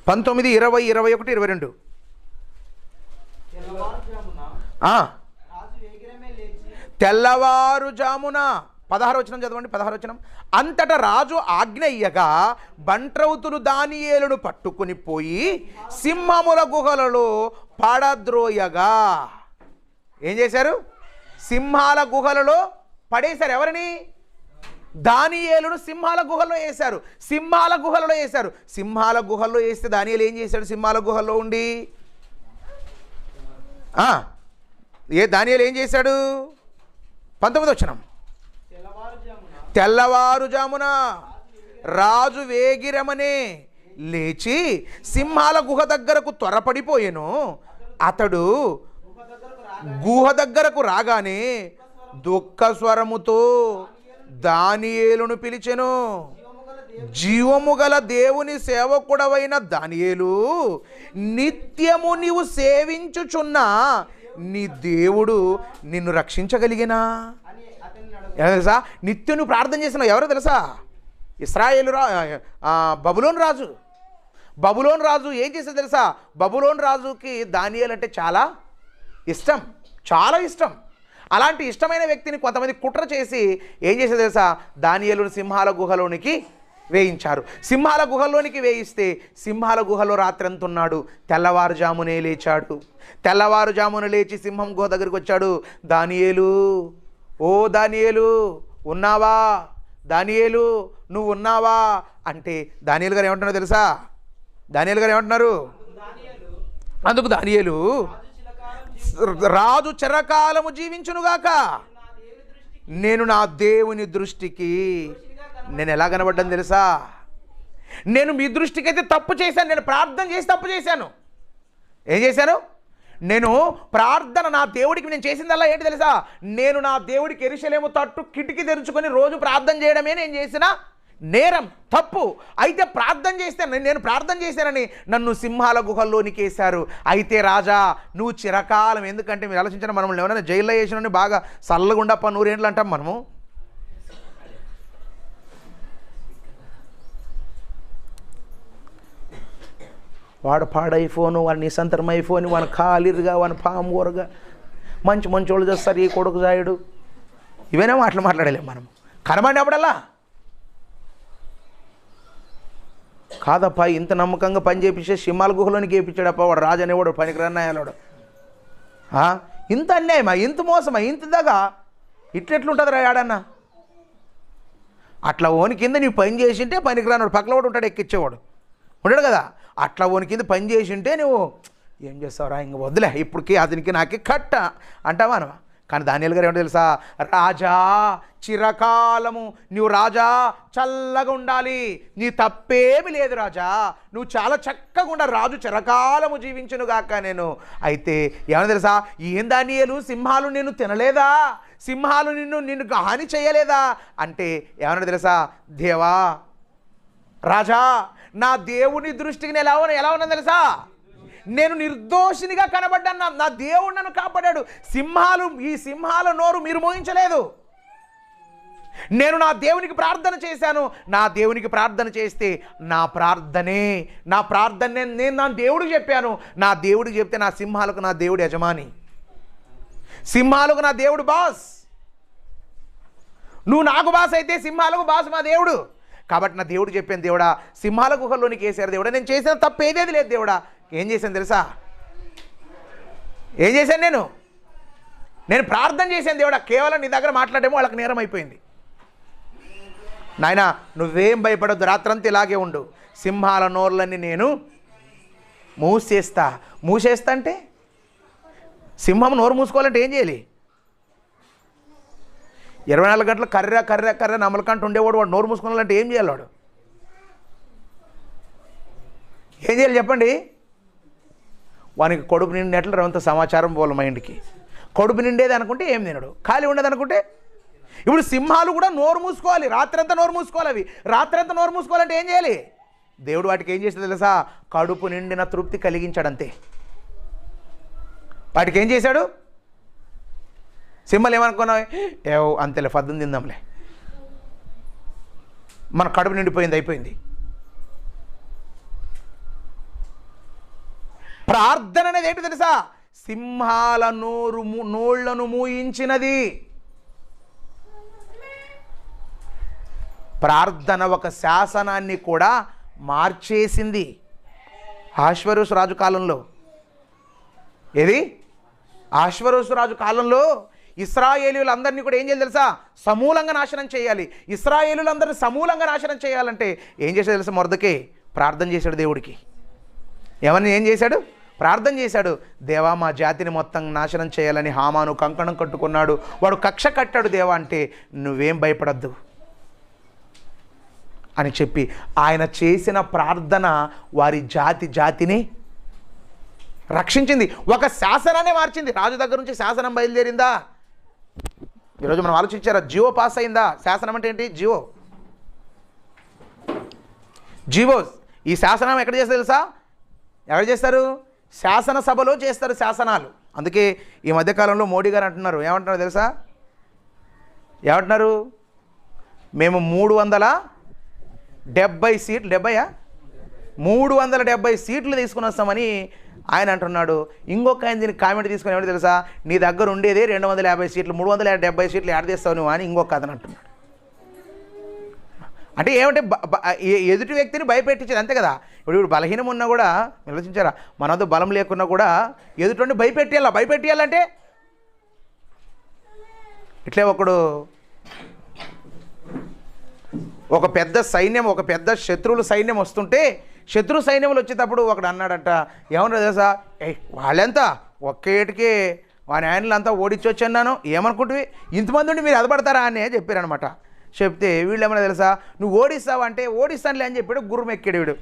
19, 20, 21, 22. తెల్లవారుజామున 16వ వచనం చదవండి, 16వ వచనం. అంతటా రాజు ఆజ్ఞ ఇయ్యగా బంట్రౌతులు దానియేలును పట్టుకుని పోయి సింహముల గుహలలో పడద్రోయగా. ఏం చేశారు? సింహాల గుహలలో పడేశారు. ఎవరిని? దానియేలును సింహాల గుహల్లో వేశారు. సింహాల గుహలలో వేశారు. సింహాల గుహల్లో వేస్తే దానియేలు ఏం చేశాడు? సింహాల గుహల్లో ఉండి దానియేలు ఏం చేశాడు? 19వ వచనం. తెల్లవారుజామున రాజు వేగిరమనే లేచి సింహాల గుహ దగ్గరకు త్వరపడిపోయెను. అతడు గుహ దగ్గరకు రాగానే దుఃఖ స్వరముతో దానియేలును పిలిచెను. జీవము గల దేవుని సేవకుడవైన దానియేలు, నిత్యము నీవు సేవించుచున్న నీ దేవుడు నిన్ను రక్షించగలిగినా? తెలుసా? నిత్యం నువ్వు ప్రార్థన చేసినావు. ఎవరో తెలుసా? ఇశ్రాయేలు బబులోను రాజు. బబులోను రాజు ఏం చేసేది తెలుసా? బబులోను రాజుకి దానియేలు అంటే చాలా ఇష్టం, చాలా ఇష్టం. అలాంటి ఇష్టమైన వ్యక్తిని కొంతమంది కుట్ర చేసి ఏం చేసేది తెలుసా? దానియేలును సింహాల గుహలోనికి వేయించారు. సింహాల గుహలోనికి వేయిస్తే సింహాల గుహలో రాత్రంతా ఉన్నాడు. తెల్లవారుజామునే లేచాడు. తెల్లవారుజామున లేచి సింహం గుహ దగ్గరికి వచ్చాడు. దానియేలు, ఓ దానియేలు ఉన్నావా? దానియేలు నువ్వు ఉన్నావా అంటే దానియేలు గారు ఏమంటున్నారో తెలుసా? దానియేలు గారు ఏమంటున్నారు? అందుకు దానియేలు, రాజు చిరకాలము జీవించునుగాక, నేను నా దేవుని దృష్టికి నేను ఎలా కనబడ్డాను తెలుసా? నేను మీ దృష్టికి అయితే తప్పు చేశాను. నేను ప్రార్థన చేసి తప్పు చేశాను. ఏం చేశాను? నేను ప్రార్థన నా దేవుడికి నేను చేసిందల్లా ఏంటి తెలుసా? నేను నా దేవుడికి యెరూషలేము తట్టు కిటికీ తెరుచుకొని రోజు ప్రార్థన చేయడమే నేను చేసిన నేరం, తప్పు. అయితే ప్రార్థన చేస్తే నేను ప్రార్థన చేశానని నన్ను సింహాల గుహల్లోనికి వేశారు. అయితే రాజా నువ్వు చిరకాలం, ఎందుకంటే మీరు ఆలోచించిన మనల్ని ఎవరైనా జైల్లో వేసిన బాగా చల్లగుండప్ప 100 ఏండ్లు అంటాం మనము. వాడు పాడైఫోను, వాడు నిసంతరం అయిపోని, వాడు ఖాళీరుగా, వాడు పామూరగా, మంచి వాళ్ళు చేస్తారు, ఈ కొడుకు జాయుడు, ఇవేనా మాట్లాడలేము మనం. కనబడినప్పుడల్లా కాదప్ప, ఇంత నమ్మకంగా పని చేయించే సింహాల గుహలోనికి వేయించాడప్ప వాడు రాజు అనేవాడు, పనికిరన్నాయాలోడు. ఇంత అన్యాయమా, ఇంత మోసమా, ఇంత దాకా ఇట్లెట్లుంటుంది రా యాడన్నా? అట్లా ఓని కింద నీవు పని చేసింటే పనికిరానాడు పక్కలవాడు ఉంటాడు, ఎక్కిచ్చేవాడు ఉంటాడు కదా. అట్లా ఓని కింద పని చేసింటే నువ్వు ఏం చేస్తావురా, ఇంక వద్దులే ఇప్పటికి అతనికి నాకే కట్ట అంటావా అనవా? కానీ దానియేలు గారు ఏమంటే తెలుసా? రాజా చిరకాలము నువ్వు రాజా చల్లగా ఉండాలి, నీ తప్పేమి లేదు రాజా, నువ్వు చాలా చక్కగా ఉండాలి, రాజు చిరకాలము జీవించును గాక. నేను అయితే ఏమన్నా తెలుసా? ఏం దానియేలు, సింహాలు నిన్ను తినలేదా? సింహాలు నిన్ను హాని చేయలేదా అంటే ఏమన్నా తెలుసా? దేవా రాజా, నా దేవుని దృష్టికి నేను ఎలా ఉన్నా తెలుసా? నేను నిర్దోషినిగా కనబడ్డాను. నా దేవుడు నన్ను కాపాడాడు. ఈ సింహాల నోరు మీరు మోయించలేదు. నేను నా దేవునికి ప్రార్థన చేశాను. నా దేవునికి ప్రార్థన చేస్తే నా ప్రార్థనే నేను నా దేవుడికి చెప్పాను. నా దేవుడికి చెప్తే నా సింహాలకు నా దేవుడు యజమాని, సింహాలకు నా దేవుడు బాస్. నువ్వు నాకు బాస్ అయితే సింహాలకు బాస్ మా దేవుడు. కాబట్టి నా దేవుడు చెప్పాను, దేవుడా సింహాల గుహల్లోనికి వేసారు దేవుడా, నేను చేసిన తప్పు ఏదేది లేదు దేవుడా. ఏం చేశాను తెలుసా? ఏం చేశాను? నేను ప్రార్థన చేశాను దేవుడా, కేవలం నీ దగ్గర మాట్లాడేమో వాళ్ళకి నేరం అయిపోయింది. నాయనా నువ్వేం భయపడొద్దు, రాత్రంతా ఇలాగే ఉండు, సింహాల నోర్లన్నీ నేను మూసేస్తా అంటే సింహం నోరు మూసుకోవాలంటే ఏం చేయాలి? 24 గంటలు కర్ర నమ్మలకంటూ ఉండేవాడు, వాడు నోరు మూసుకోవాలంటే ఏం చేయాలి? వాడు ఏం చేయాలి చెప్పండి? వానికి కడుపు నిండినట్లు రవంత సమాచారం పోవాలి మైండ్కి. కడుపు నిండేది అనుకుంటే ఏం తినడు, ఖాళీ ఉండేది అనుకుంటే. ఇప్పుడు సింహాలు కూడా నోరు మూసుకోవాలి, రాత్రంతా నోరు మూసుకోవాలి. అవి రాత్రంతా నోరు మూసుకోవాలంటే ఏం చేయాలి? దేవుడు వాటికి ఏం చేసేది తెలుసా? కడుపు నిండిన తృప్తి కలిగించాడంతే. వాటికి ఏం చేశాడు? సింహాలు ఏమనుకున్నావు? అంతేలే పద్దం తిందాంలే, మన కడుపు నిండిపోయింది, అయిపోయింది. ప్రార్థన అనేది ఏంటి తెలుసా? సింహాల నోళ్లను మూయించినది. ప్రార్థన ఒక శాసనాన్ని కూడా మార్చేసింది. అహష్వేరోషు రాజు కాలంలో, ఏది అహష్వేరోషు రాజు కాలంలో ఇశ్రాయేలీయులందరినీ కూడా ఏం చేయాలి తెలుసా? సమూలంగా నాశనం చేయాలి. ఇశ్రాయేలీయులందరినీ సమూలంగా నాశనం చేయాలంటే ఏం చేశాడు తెలుసా? మొర్దెకై ప్రార్థన చేశాడు దేవుడికి. ఏమని ఏం చేశాడు? ప్రార్థన చేశాడు. దేవా, మా జాతిని మొత్తం నాశనం చేయాలని హామాను కంకణం కట్టుకున్నాడు. వాడు కక్ష కట్టాడు. దేవా అంటే నువ్వేం భయపడద్దు అని చెప్పి ఆయన చేసిన ప్రార్థన వారి జాతిని రక్షించింది. ఒక శాసనాన్ని మార్చింది. రాజు దగ్గర నుంచి శాసనం బయలుదేరిందా? ఈరోజు మనం ఆలోచించారా? జియో పాస్ అయిందా? శాసనం అంటే ఏంటి? జియో. ఈ శాసనం ఎక్కడ చేస్తారు తెలుసా? ఎక్కడ చేస్తారు? శాసనసభలో చేస్తారు శాసనాలు. అందుకే ఈ మధ్యకాలంలో మోడీ గారు అంటున్నారు, ఏమంటున్నారు తెలుసా? ఏమంటున్నారు? మేము 370 సీట్లు, 370 సీట్లు తీసుకుని వస్తామని ఆయన అంటున్నాడు. ఇంకొక ఆయన దీనికి కామెంట్ తీసుకుని ఏమిటి తెలుసా? నీ దగ్గర ఉండేదే 250 సీట్లు, 370 సీట్లు యాడ్ చేస్తావు నువ్వు అని ఇంకొక అతను అంటున్నాడు. అంటే ఏమంటే ఎదుటి వ్యక్తిని భయపెట్టించేది, అంతే కదా. ఇప్పుడు బలహీనం ఉన్నా కూడా ఆలోచించారా? మన వద్ద బలం లేకున్నా కూడా ఎదుటి భయపెట్టియాలంటే ఇట్లే ఒక పెద్ద సైన్యం, ఒక పెద్ద శత్రువుల సైన్యం వస్తుంటే, శత్రు సైన్యములు వచ్చేటప్పుడు ఒకడు అన్నాడంట, ఏమన్నా తెలుసా? వాళ్ళంతా ఒక్కేటికే వాని ఆయనలంతా ఓడించొచ్చన్నాను, ఏమనుకుంటువి ఇంతమంది ఉండి మీరు అదపడతారా అని చెప్పారనమాట. చెప్తే వీళ్ళు ఏమన్నా తెలుసా? నువ్వు ఓడిస్తావా అంటే ఓడిస్తానులే అని చెప్పాడు. గుర్రమెక్కాడు వీడు.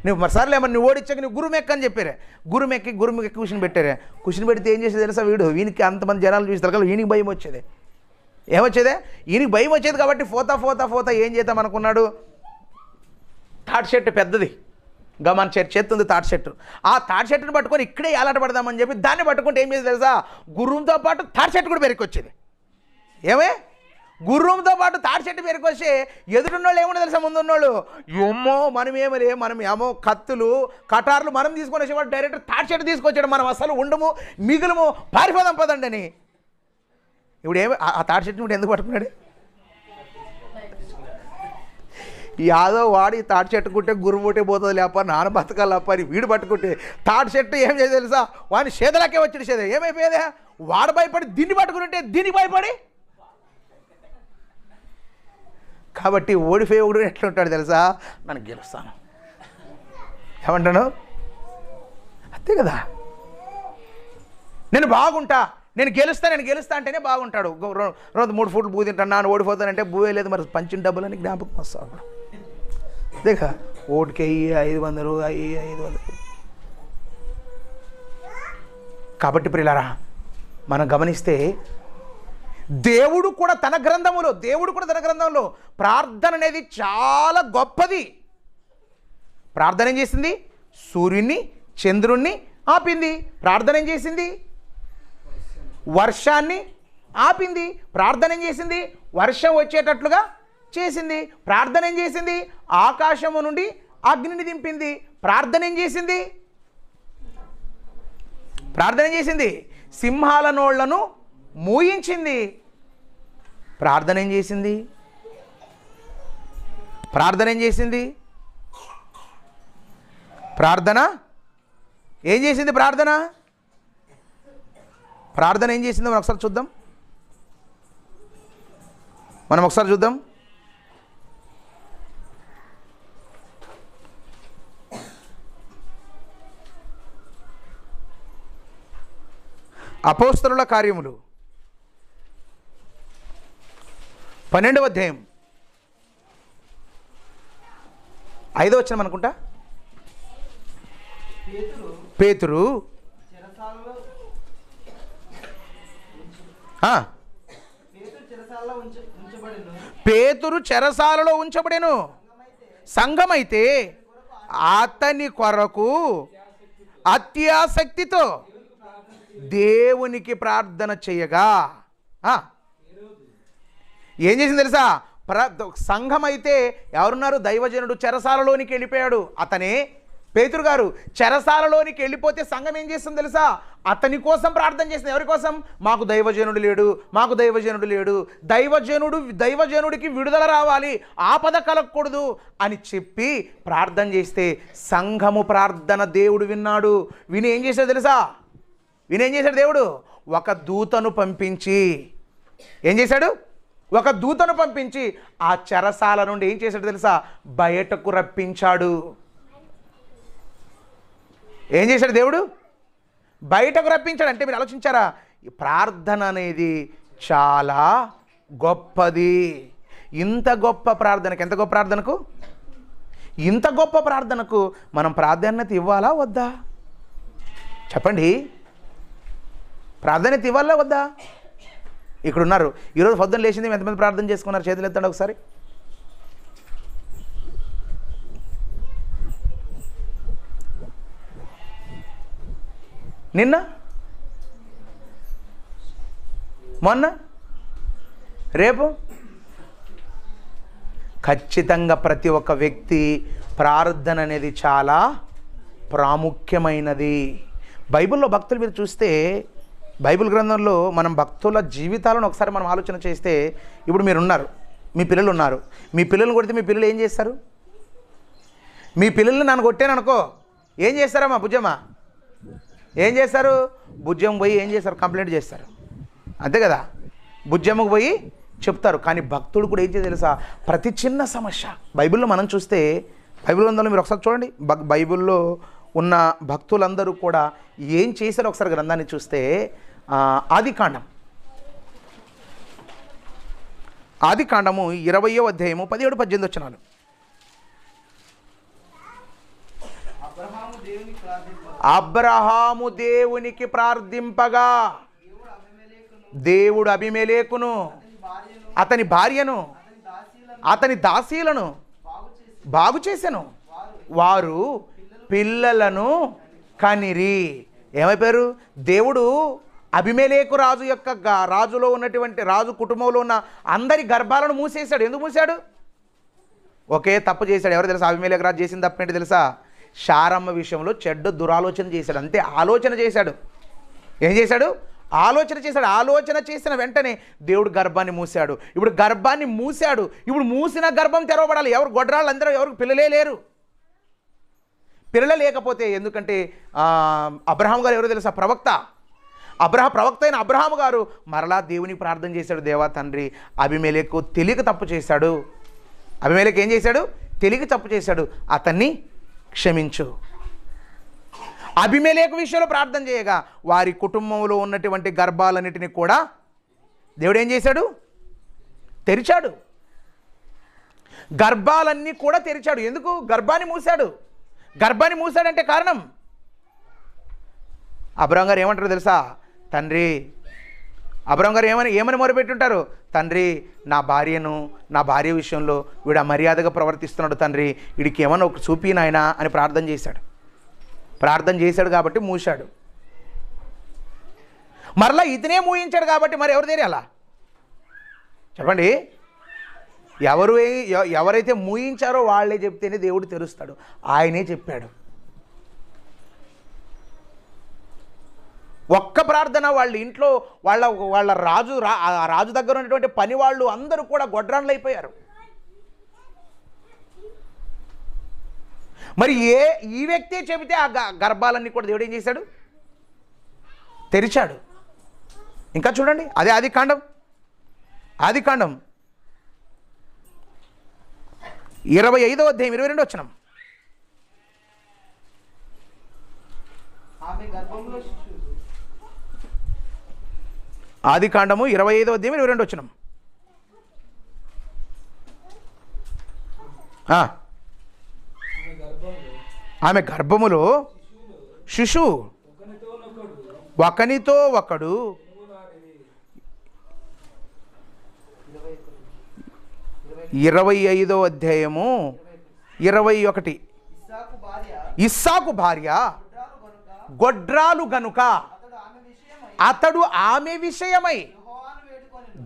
నువ్వు మరి సర్లే ఏమన్నా నువ్వు ఓడించాక నువ్వు గుర్రమెక్కని చెప్పారే. గుర్రమెక్కి కూర్చుని పెట్టారే. కూర్చుని పెడితే ఏం చేసేది తెలుసా? వీనికి అంతమంది జనాలు చూస్తారు కదా, వీనికి భయం వచ్చేది. ఏమొచ్చేదే? ఈయనకి భయం వచ్చేది కాబట్టి పోతా ఏం చేద్దాం అనుకున్నాడు? తాటి చెట్టు పెద్దది, ఇంకా మన చెట్టు ఉంది తాటి చెట్టు. ఆ తాటి చెట్టుని పట్టుకొని ఇక్కడే ఏలాట పడదామని చెప్పి దాన్ని పట్టుకుంటే ఏం చేసేది తెలుసా? గుర్రంతో పాటు తాటి చెట్టు కూడా పెరికొచ్చేది. గుర్రంతో పాటు తాటి చెట్టు పెరికొచ్చి ఎదురున్నోళ్ళు ఏమన్నా తెలుసా? ముందున్నోళ్ళు ఏమో మనం ఏమో కత్తులు కటార్లు మనం తీసుకొని వచ్చేవాడు డైరెక్ట్ తాటి చెట్టు తీసుకొచ్చాడు. మనం అసలు ఉండము మిగులము పారిపోదాం పదండి అని. ఇప్పుడు ఆ తాటి చెట్టుని ఇప్పుడు ఎందుకు పట్టుకున్నాడు? యాదో వాడి తాటి చెట్టుకుంటే గురుముటే పోతుంది లేప, నాన్న బతకాలి లేప అని వీడు పట్టుకుంటే తాటి చెట్టు ఏం చేసేది తెలుసా? వాడిని చేదలాకే వచ్చాడు. చేదే ఏమైపోయేదే? వాడు భయపడి దీన్ని పట్టుకుని ఉంటే దీనికి భయపడి. కాబట్టి ఓడిపోయేవాడు ఎట్లుంటాడు తెలుసా? నన్ను గెలుస్తాను ఏమంటాను, అంతే కదా. నేను బాగుంటా, నేను గెలుస్తా అంటేనే బాగుంటాడు. 2-3 ఫుట్లు బూ తింటాను, నాన్న ఓడిపోతానంటే బూవే లేదు. మరి పంచిన డబ్బులని జ్ఞాపకం వస్తాడు. అదే కదా, ఓటుకి 500 500. కాబట్టి ప్రియులారా, మనం గమనిస్తే దేవుడు కూడా తన గ్రంథంలో ప్రార్థన అనేది చాలా గొప్పది. ప్రార్థన ఏం చేసింది? సూర్యున్ని చంద్రుణ్ణి ఆపింది. ప్రార్థన ఏం చేసింది? వర్షాన్ని ఆపింది. ప్రార్థన ఏం చేసింది? వర్షం వచ్చేటట్లుగా చేసింది. ప్రార్థన ఏం చేసింది? ఆకాశము నుండి అగ్నిని దింపింది. ప్రార్థన ఏం చేసింది? సింహాల నోళ్లను మూయించింది. ప్రార్థన ఏం చేసింది? ప్రార్థన ఏం చేసిందో మనం ఒకసారి చూద్దాం. అపోస్తలుల కార్యములు 12వ అధ్యాయం 5వ వచనం అనుకుంటా. పేతురు చెరసాలలో ఉంచబడెను. సంఘమైతే అతని కొరకు అత్యాసక్తితో దేవునికి ప్రార్థన చేయగా ఏం చేసింది తెలుసా? సంఘం అయితే ఎవరున్నారు? దైవజనుడు చెరసాలలోనికి వెళ్ళిపోయాడు. అతనే పేతురు గారు చెరసాలలోనికి వెళ్ళిపోతే సంఘం ఏం చేస్తుంది తెలుసా? అతని కోసం ప్రార్థన చేసింది. ఎవరి కోసం? మాకు దైవజనుడు లేడు, మాకు దైవజనుడు లేడు, దైవజనుడికి విడుదల రావాలి, ఆపద కలగకూడదు అని చెప్పి ప్రార్థన చేస్తే సంఘము ప్రార్థన దేవుడు విన్నాడు. విని ఏం చేశాడు తెలుసా? దేవుడు ఒక దూతను పంపించి ఏం చేశాడు? ఒక దూతను పంపించి ఆ చెరసాల నుండి ఏం చేశాడు తెలుసా? బయటకు రప్పించాడు. ఏం చేశాడు దేవుడు? బయటకు రప్పించాడు. అంటే మీరు ఆలోచించారా? ప్రార్థన అనేది చాలా గొప్పది. ఇంత గొప్ప ప్రార్థనకు, ఎంత గొప్ప ప్రార్థనకు, ఇంత గొప్ప ప్రార్థనకు మనం ప్రాధాన్యత ఇవ్వాలా వద్దా? చెప్పండి, ప్రాధాన్యత ఇవ్వాలా వద్దా? ఇక్కడ ఉన్నారు, ఈరోజు పొద్దున్న లేచింది ఎంతమంది ప్రార్థన చేసుకున్నారు? చేతులు ఎత్తండి ఒకసారి. నిన్న, మొన్న, రేపు ఖచ్చితంగా ప్రతి ఒక్క వ్యక్తి ప్రార్థన అనేది చాలా ప్రాముఖ్యమైనది. బైబిల్లో భక్తులు మీరు చూస్తే, బైబిల్ గ్రంథంలో మనం భక్తుల జీవితాలను ఒకసారి మనం ఆలోచన చేస్తే, ఇప్పుడు మీరు ఉన్నారు, మీ పిల్లలు ఉన్నారు, మీ పిల్లలు కొడితే మీ పిల్లలు ఏం చేస్తారు? మీ పిల్లల్ని నన్ను కొట్టాను అనుకో, ఏం చేస్తారమ్మా? బుజ్జమ్మ ఏం చేస్తారు? బుజ్జమ్మ పోయి ఏం చేస్తారు? కంప్లైంట్ చేస్తారు, అంతే కదా? బుజ్జమ్మకు పోయి చెప్తారు. కానీ భక్తుడు కూడా ఏం చేయాలి తెలుసా? ప్రతి చిన్న సమస్య బైబిల్లో మనం చూస్తే, బైబిల్ గ్రంథంలో మీరు ఒకసారి చూడండి, బైబిల్లో ఉన్న భక్తులందరూ కూడా ఏం చేశారో ఒకసారి గ్రంథాన్ని చూస్తే, ఆదికాండము 20వ అధ్యాయము 17-18 వచనాలు. అబ్రహాము దేవునికి ప్రార్థింపగా దేవుడు అబీమెలెకును అతని భార్యను అతని దాసీలను బాగు చేసెను. వారు పిల్లలను కనిరి. ఏమైపోయారు? దేవుడు అబీమెలెకు రాజు యొక్క రాజులో ఉన్నటువంటి రాజు కుటుంబంలో ఉన్న అందరి గర్భాలను మూసేశాడు. ఎందుకు మూసాడు? ఒకే తప్పు చేశాడు. ఎవరు తెలుసా? అబీమెలెకు రాజు చేసిన తప్పేంటి తెలుసా? శారమ్మ విషయంలో చెడ్డ దురాలోచన చేశాడు. అంతే, ఆలోచన చేశాడు. ఏం చేశాడు? ఆలోచన చేశాడు. ఆలోచన చేసిన వెంటనే దేవుడు గర్భాన్ని మూసాడు. ఇప్పుడు గర్భాన్ని మూసాడు. ఇప్పుడు మూసిన గర్భం తెరవబడాలి. ఎవరు? గొడ్రాళ్ళు అందరూ, ఎవరికి పిల్లలే లేరు. పిల్లలు లేకపోతే, ఎందుకంటే అబ్రహాం గారు ఎవరు తెలుసా? ప్రవక్త. ప్రవక్త అయిన అబ్రహాము గారు మరలా దేవునికి ప్రార్థన చేశాడు. దేవా తండ్రి, అబీమెలెకు తెలియక తప్పు చేశాడు. అబీమెలెకు ఏం చేశాడు? తెలియక తప్పు చేశాడు, అతన్ని క్షమించు. అబీమెలెకు విషయంలో ప్రార్థన చేయగా వారి కుటుంబంలో ఉన్నటువంటి గర్భాలన్నిటిని కూడా దేవుడు ఏం చేశాడు? తెరిచాడు. గర్భాలన్నీ కూడా తెరిచాడు. ఎందుకు? గర్భాన్ని మూశాడు. గర్భాన్ని మూసాడంటే కారణం, అబ్రహాం గారు ఏమంటారు తెలుసా? తండ్రి, అబ్రహాం గారు ఏమని మొరపెట్టుంటారు? తండ్రి, నా భార్య విషయంలో వీడు అమర్యాదగా ప్రవర్తిస్తున్నాడు తండ్రి, వీడికి ఏమన్నా ఒక చూపి నాయనా అని ప్రార్థన చేశాడు. ప్రార్థన చేశాడు కాబట్టి మూశాడు. మరలా ఇతనే మూయించాడు కాబట్టి మరి ఎవరు తెరియాలా? చెప్పండి. ఎవరైతే మూయించారో వాళ్ళే చెప్తేనే దేవుడు తెరుస్తాడు. ఆయనే చెప్పాడు. ఒక్క ప్రార్థన వాళ్ళ ఇంట్లో వాళ్ళ రాజు దగ్గర ఉన్నటువంటి పని వాళ్ళు అందరూ కూడా గొడ్రాన్లు అయిపోయారు. మరి ఈ వ్యక్తే చెబితే ఆ గర్భాలన్నీ కూడా దేవుడు ఏం చేశాడు? తెరిచాడు. ఇంకా చూడండి, అదే ఆదికాండం 25వ అధ్యాయం 22 వచనం. ఆదికాండము 25వ అధ్యాయం 22 వచనం. ఆమె గర్భములో శిశువు ఒకనితో ఒకడు 25వ అధ్యాయము 21. ఇస్సాకు భార్య గొడ్రాలు గనుక అతడు ఆమె విషయమై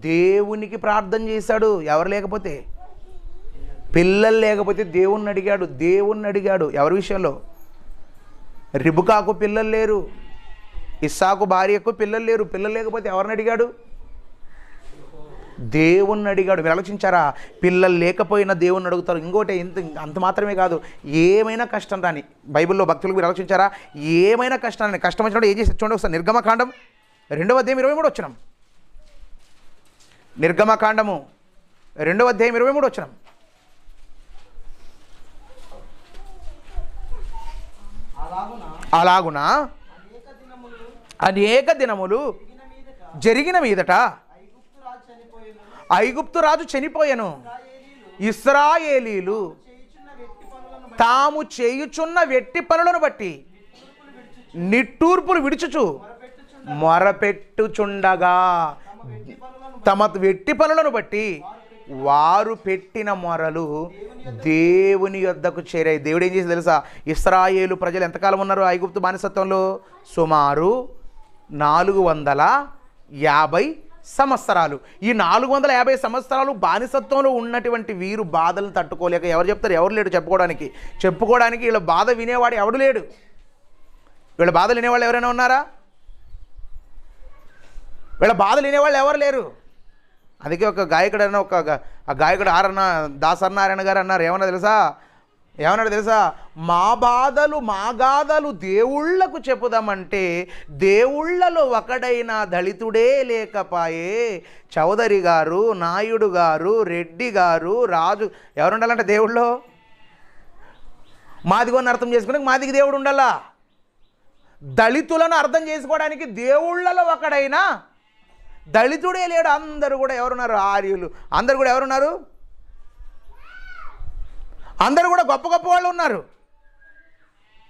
దేవునికి ప్రార్థన చేశాడు. ఎవరు లేకపోతే, పిల్లలు లేకపోతే దేవుణ్ణి అడిగాడు. ఎవరి విషయంలో? రిబుకాకు పిల్లలు లేరు, ఇస్సాకు భార్యకు పిల్లలు లేరు. పిల్లలు లేకపోతే ఎవరిని అడిగాడు? దేవుణ్ణి అడిగాడు. మీరు ఆలోచించారా? పిల్లలు లేకపోయినా దేవుణ్ణి అడుగుతారు. ఇంకోటి అంత మాత్రమే కాదు, ఏమైనా కష్టం రాని, బైబిల్లో భక్తులకు మీరు ఆలోచించారా? ఏమైనా కష్టాన్ని, కష్టం వచ్చినప్పుడు ఏం చేసి చూడండి ఒకసారి. నిర్గమకాండం 2వ అధ్యాయం 23 వచనం. నిర్గమకాండము 2వ అధ్యాయం 23 వచనం. అలాగున అనేక దినములు జరిగిన మీదట ఐగుప్తు రాజు చనిపోయెను. ఇశ్రాయేలీలు తాము చేయుచున్న వెట్టి పనులను బట్టి నిట్టూర్పులు విడుచుచు మొరపెట్టుచుండగా, తమ వెట్టి పనులను బట్టి వారు పెట్టిన మొరలు దేవుని యొద్దకు చేరాయి. దేవుడు ఏం చేసి తెలుసా? ఇశ్రాయేలు ప్రజలు ఎంతకాలం ఉన్నారు ఐగుప్తు బానిసత్వంలో? సుమారు 450 సంవత్సరాలు. ఈ 450 సంవత్సరాలు బానిసత్వంలో ఉన్నటువంటి వీరు బాధలను తట్టుకోలేక ఎవరు చెప్తారు? ఎవరు లేడు చెప్పుకోవడానికి వీళ్ళ బాధ వినేవాడు ఎవడు లేడు. వీళ్ళ బాధలు వినేవాళ్ళు ఎవరైనా ఉన్నారా? వీళ్ళ బాధలు వినేవాళ్ళు ఎవరు లేరు. అందుకే ఒక గాయకుడు దాసనారాయణ గారు అన్నారు, ఏమన్నాడు తెలుసా? మా బాధలు మా గాథలు దేవుళ్లకు చెప్పుదామంటే దేవుళ్లలో ఒకడైన దళితుడే లేకపాయే. చౌదరి గారు, నాయుడు గారు, రెడ్డి గారు, రాజు ఎవరు ఉండాలంటే దేవుళ్ళో మాదిగోని అర్థం చేసుకుని మాదికి దేవుడు ఉండాలా. దళితులను అర్థం చేసుకోవడానికి దేవుళ్లలో ఒకడైనా దళితుడే లేడు. అందరూ కూడా ఎవరున్నారు? ఆర్యులు. అందరూ కూడా ఎవరున్నారు? అందరూ కూడా గొప్ప గొప్ప వాళ్ళు ఉన్నారు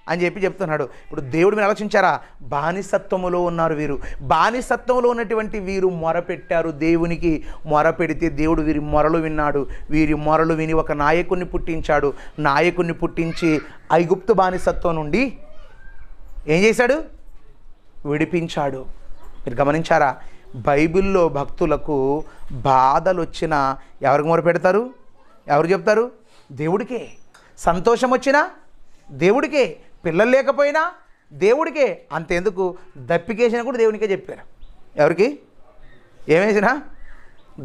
అని చెప్తున్నాడు. ఇప్పుడు దేవుడు మీరు ఆలోచించారా? బానిసత్వములో ఉన్నారు వీరు. బానిసత్వంలో ఉన్నటువంటి వీరు మొరపెట్టారు దేవునికి. మొరపెడితే దేవుడు వీరి మొరలు విన్నాడు. వీరి మొరలు విని ఒక నాయకుడిని పుట్టించాడు. నాయకుడిని పుట్టించి ఐగుప్తు బానిసత్వం నుండి ఏం చేశాడు? విడిపించాడు. మీరు గమనించారా? బైబిల్లో భక్తులకు బాధలు వచ్చినా ఎవరికి మొరపెడతారు? ఎవరు చెప్తారు? దేవుడికే. సంతోషం వచ్చినా దేవుడికే. పిల్లలు లేకపోయినా దేవుడికే. అంతెందుకు దప్పికేసినా కూడా దేవునికే చెప్పారు. ఎవరికి? ఏమేసినా?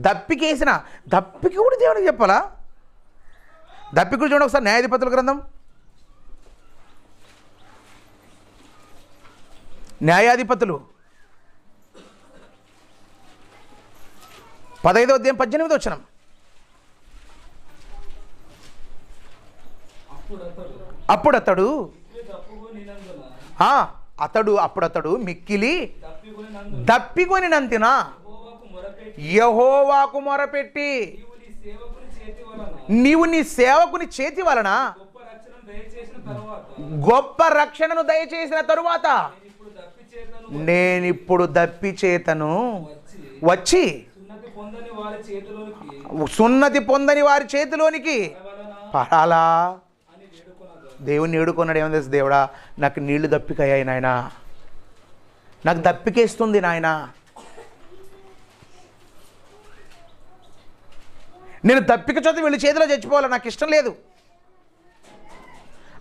దప్పికేసినా దప్పికి కూడా దేవునికి చెప్పాలా? దప్పికి చూడండి ఒకసారి. న్యాయాధిపతుల గ్రంథం, న్యాయాధిపతులు 15వ అధ్యాయం 18వ వచనం. అప్పుడతడు మిక్కిలి దప్పికొనినంతిన యెహోవాకు మొరపెట్టి నీవు నీ సేవకుని చేతి వలన గొప్ప రక్షణను దయచేసిన తరువాత నేనిప్పుడు దప్పి చేతను వచ్చి సున్నతి పొందని వారి చేతిలోనికి పడాలా. దేవుని ఏడుకున్నాడు. ఏమని తెలుసు? దేవుడా, నాకు నీళ్లు దప్పికయ్యాయి నాయన, నాకు దప్పికేస్తుంది నాయన, నేను దప్పిక చోత వీళ్ళ చేతిలో చచ్చిపోవాలి, నాకు ఇష్టం లేదు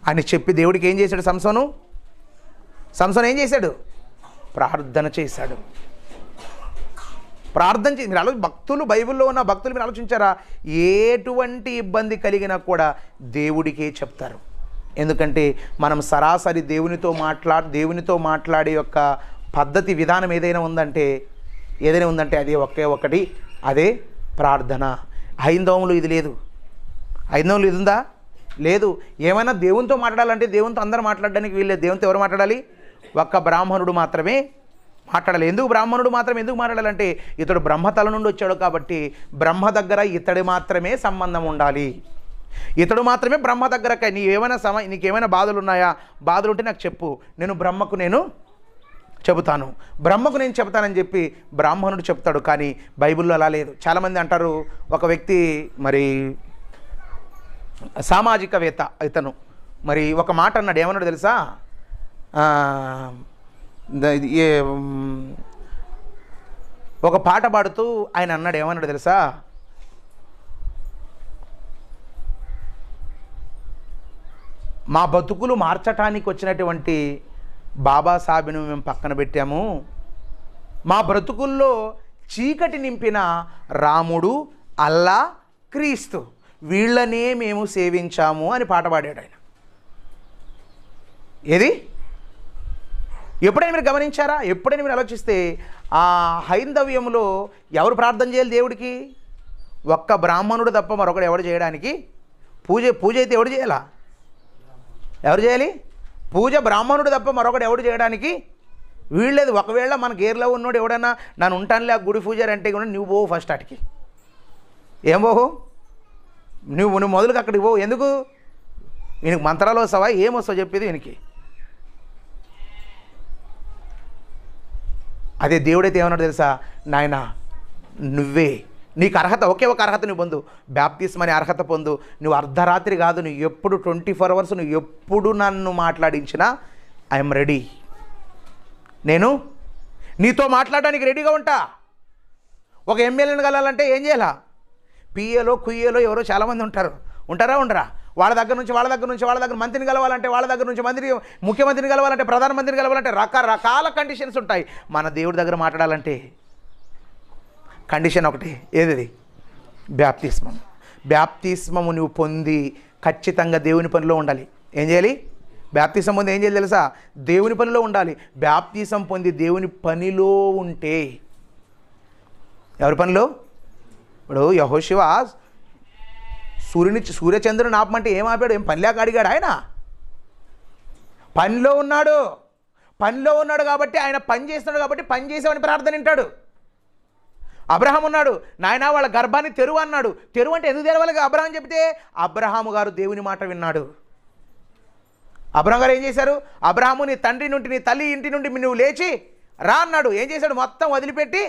అని చెప్పి దేవుడికి ఏం చేశాడు? సంసోను ఏం చేశాడు? ప్రార్థన చేశాడు. ప్రార్థన చేసి మీరు భక్తులు, బైబిల్లో ఉన్న భక్తులు మీరు ఆలోచించారా? ఎటువంటి ఇబ్బంది కలిగినా కూడా దేవుడికే చెప్తారు. ఎందుకంటే మనం సరాసరి దేవునితో మాట్లాడే యొక్క పద్ధతి విధానం ఏదైనా ఉందంటే అది ఒకటి, అదే ప్రార్థన. హైందవంలో ఇది లేదు. హైందవంలో ఇది ఉందా? లేదు. ఏమైనా దేవునితో మాట్లాడాలంటే దేవునితో అందరూ మాట్లాడడానికి వీళ్ళే. దేవునితో ఎవరు మాట్లాడాలి? ఒక్క బ్రాహ్మణుడు మాత్రమే మాట్లాడాలి. ఎందుకు బ్రాహ్మణుడు మాత్రమే ఎందుకు మాట్లాడాలంటే ఇతడు బ్రహ్మతల నుండి వచ్చాడు కాబట్టి బ్రహ్మ దగ్గర ఇతడి మాత్రమే సంబంధం ఉండాలి. ఇతడు మాత్రమే బ్రహ్మ దగ్గర. నీకేమైనా బాధలు ఉన్నాయా? బాధలు ఉంటే నాకు చెప్పు, నేను బ్రహ్మకు చెబుతానని చెప్పి బ్రాహ్మణుడు చెప్తాడు. కానీ బైబిల్లో అలా లేదు. చాలామంది అంటారు, ఒక వ్యక్తి మరి సామాజికవేత్త ఇతను మరి ఒక మాట అన్నాడు. ఏమన్నాడు తెలుసా? ఒక పాట పాడుతూ ఆయన అన్నాడు. ఏమన్నాడు తెలుసా? మా బతుకులు మార్చటానికి వచ్చినటువంటి బాబాసాహెబ్ను మేము పక్కన పెట్టాము, మా బ్రతుకుల్లో చీకటి నింపిన రాముడు, అల్లా, క్రీస్తు వీళ్ళనే మేము సేవించాము అని పాట పాడాడు ఆయన. ఏది ఎప్పుడైనా మీరు గమనించారా? ఎప్పుడైనా మీరు ఆలోచిస్తే ఆ హైందవ్యంలో ఎవరు ప్రార్థన చేయాలి దేవుడికి? ఒక్క బ్రాహ్మణుడు తప్ప మరొకడు ఎవడు చేయడానికి పూజ అయితే ఎవడు చేయాలా? ఎవరు చేయాలి పూజ? బ్రాహ్మణుడు తప్ప మరొకడు ఎవడు చేయడానికి వీళ్ళలేదు. ఒకవేళ మన గేర్లో ఉన్నోడు ఎవడన్నా నన్ను ఉంటానులే ఆ గుడి పూజారి అంటే కూడా నువ్వు పోవు ఫస్ట్ అటుకి. ఏం పోవు? నువ్వు మొదలుకి అక్కడికి పోవు. ఎందుకు? ఈయనకి మంత్రాలు వస్తావా? ఏమొస్తావు చెప్పేది ఈయనకి. అదే దేవుడైతే ఏమన్నాడు తెలుసా? నాయన నువ్వే, నీకు అర్హత, ఒకే ఒక అర్హత నువ్వు పొందు, బాప్తిస్మం అనే అర్హత పొందు. నువ్వు అర్ధరాత్రి కాదు, నువ్వు ఎప్పుడు 24 hours నువ్వు ఎప్పుడు నన్ను మాట్లాడించినా ఐఎమ్ రెడీ. నేను నీతో మాట్లాడడానికి రెడీగా ఉంటా. ఒక ఎమ్మెల్యేని కలాలంటే ఏం చేయాలా? పిఏలో కుయ్యేలో ఎవరో చాలామంది ఉంటారా ఉండరా? వాళ్ళ దగ్గర నుంచి మంత్రిని కలవాలంటే, వాళ్ళ దగ్గర నుంచి ముఖ్యమంత్రిని కలవాలంటే, ప్రధానమంత్రిని కలవాలంటే రకరకాల కండిషన్స్ ఉంటాయి. మన దేవుడి దగ్గర మాట్లాడాలంటే కండిషన్ ఒకటి, ఏది? బ్యాప్తిస్మము నువ్వు పొంది ఖచ్చితంగా దేవుని పనిలో ఉండాలి. ఏం చేయాలి? బ్యాప్తిసం పొంది ఏం చేయాలి తెలుసా? దేవుని పనిలో ఉండాలి. బ్యాప్తిసం పొంది దేవుని పనిలో ఉంటే, ఎవరి పనిలో? ఇప్పుడు యెహోషువ సూర్యచంద్రుని ఆపమంటే ఏం ఆపాడు? ఏం పనిలేక అడిగాడు? ఆయన పనిలో ఉన్నాడు కాబట్టి, ఆయన పని చేస్తున్నాడు కాబట్టి పని చేసామని ప్రార్థన వింటాడు. అబ్రహాం ఉన్నాడు, నాయన వాళ్ళ గర్భాన్ని తెరువు అన్నాడు. తెరువు అంటే ఎందుకు తెరవాలి? అబ్రహాం చెప్తే అబ్రహాము గారు దేవుని మాట విన్నాడు. అబ్రహాం గారు ఏం చేశారు? అబ్రహాము నీ తండ్రి నుండి, నీ తల్లి ఇంటి నుండి నువ్వు లేచి రా అన్నాడు. ఏం చేశాడు? మొత్తం వదిలిపెట్టి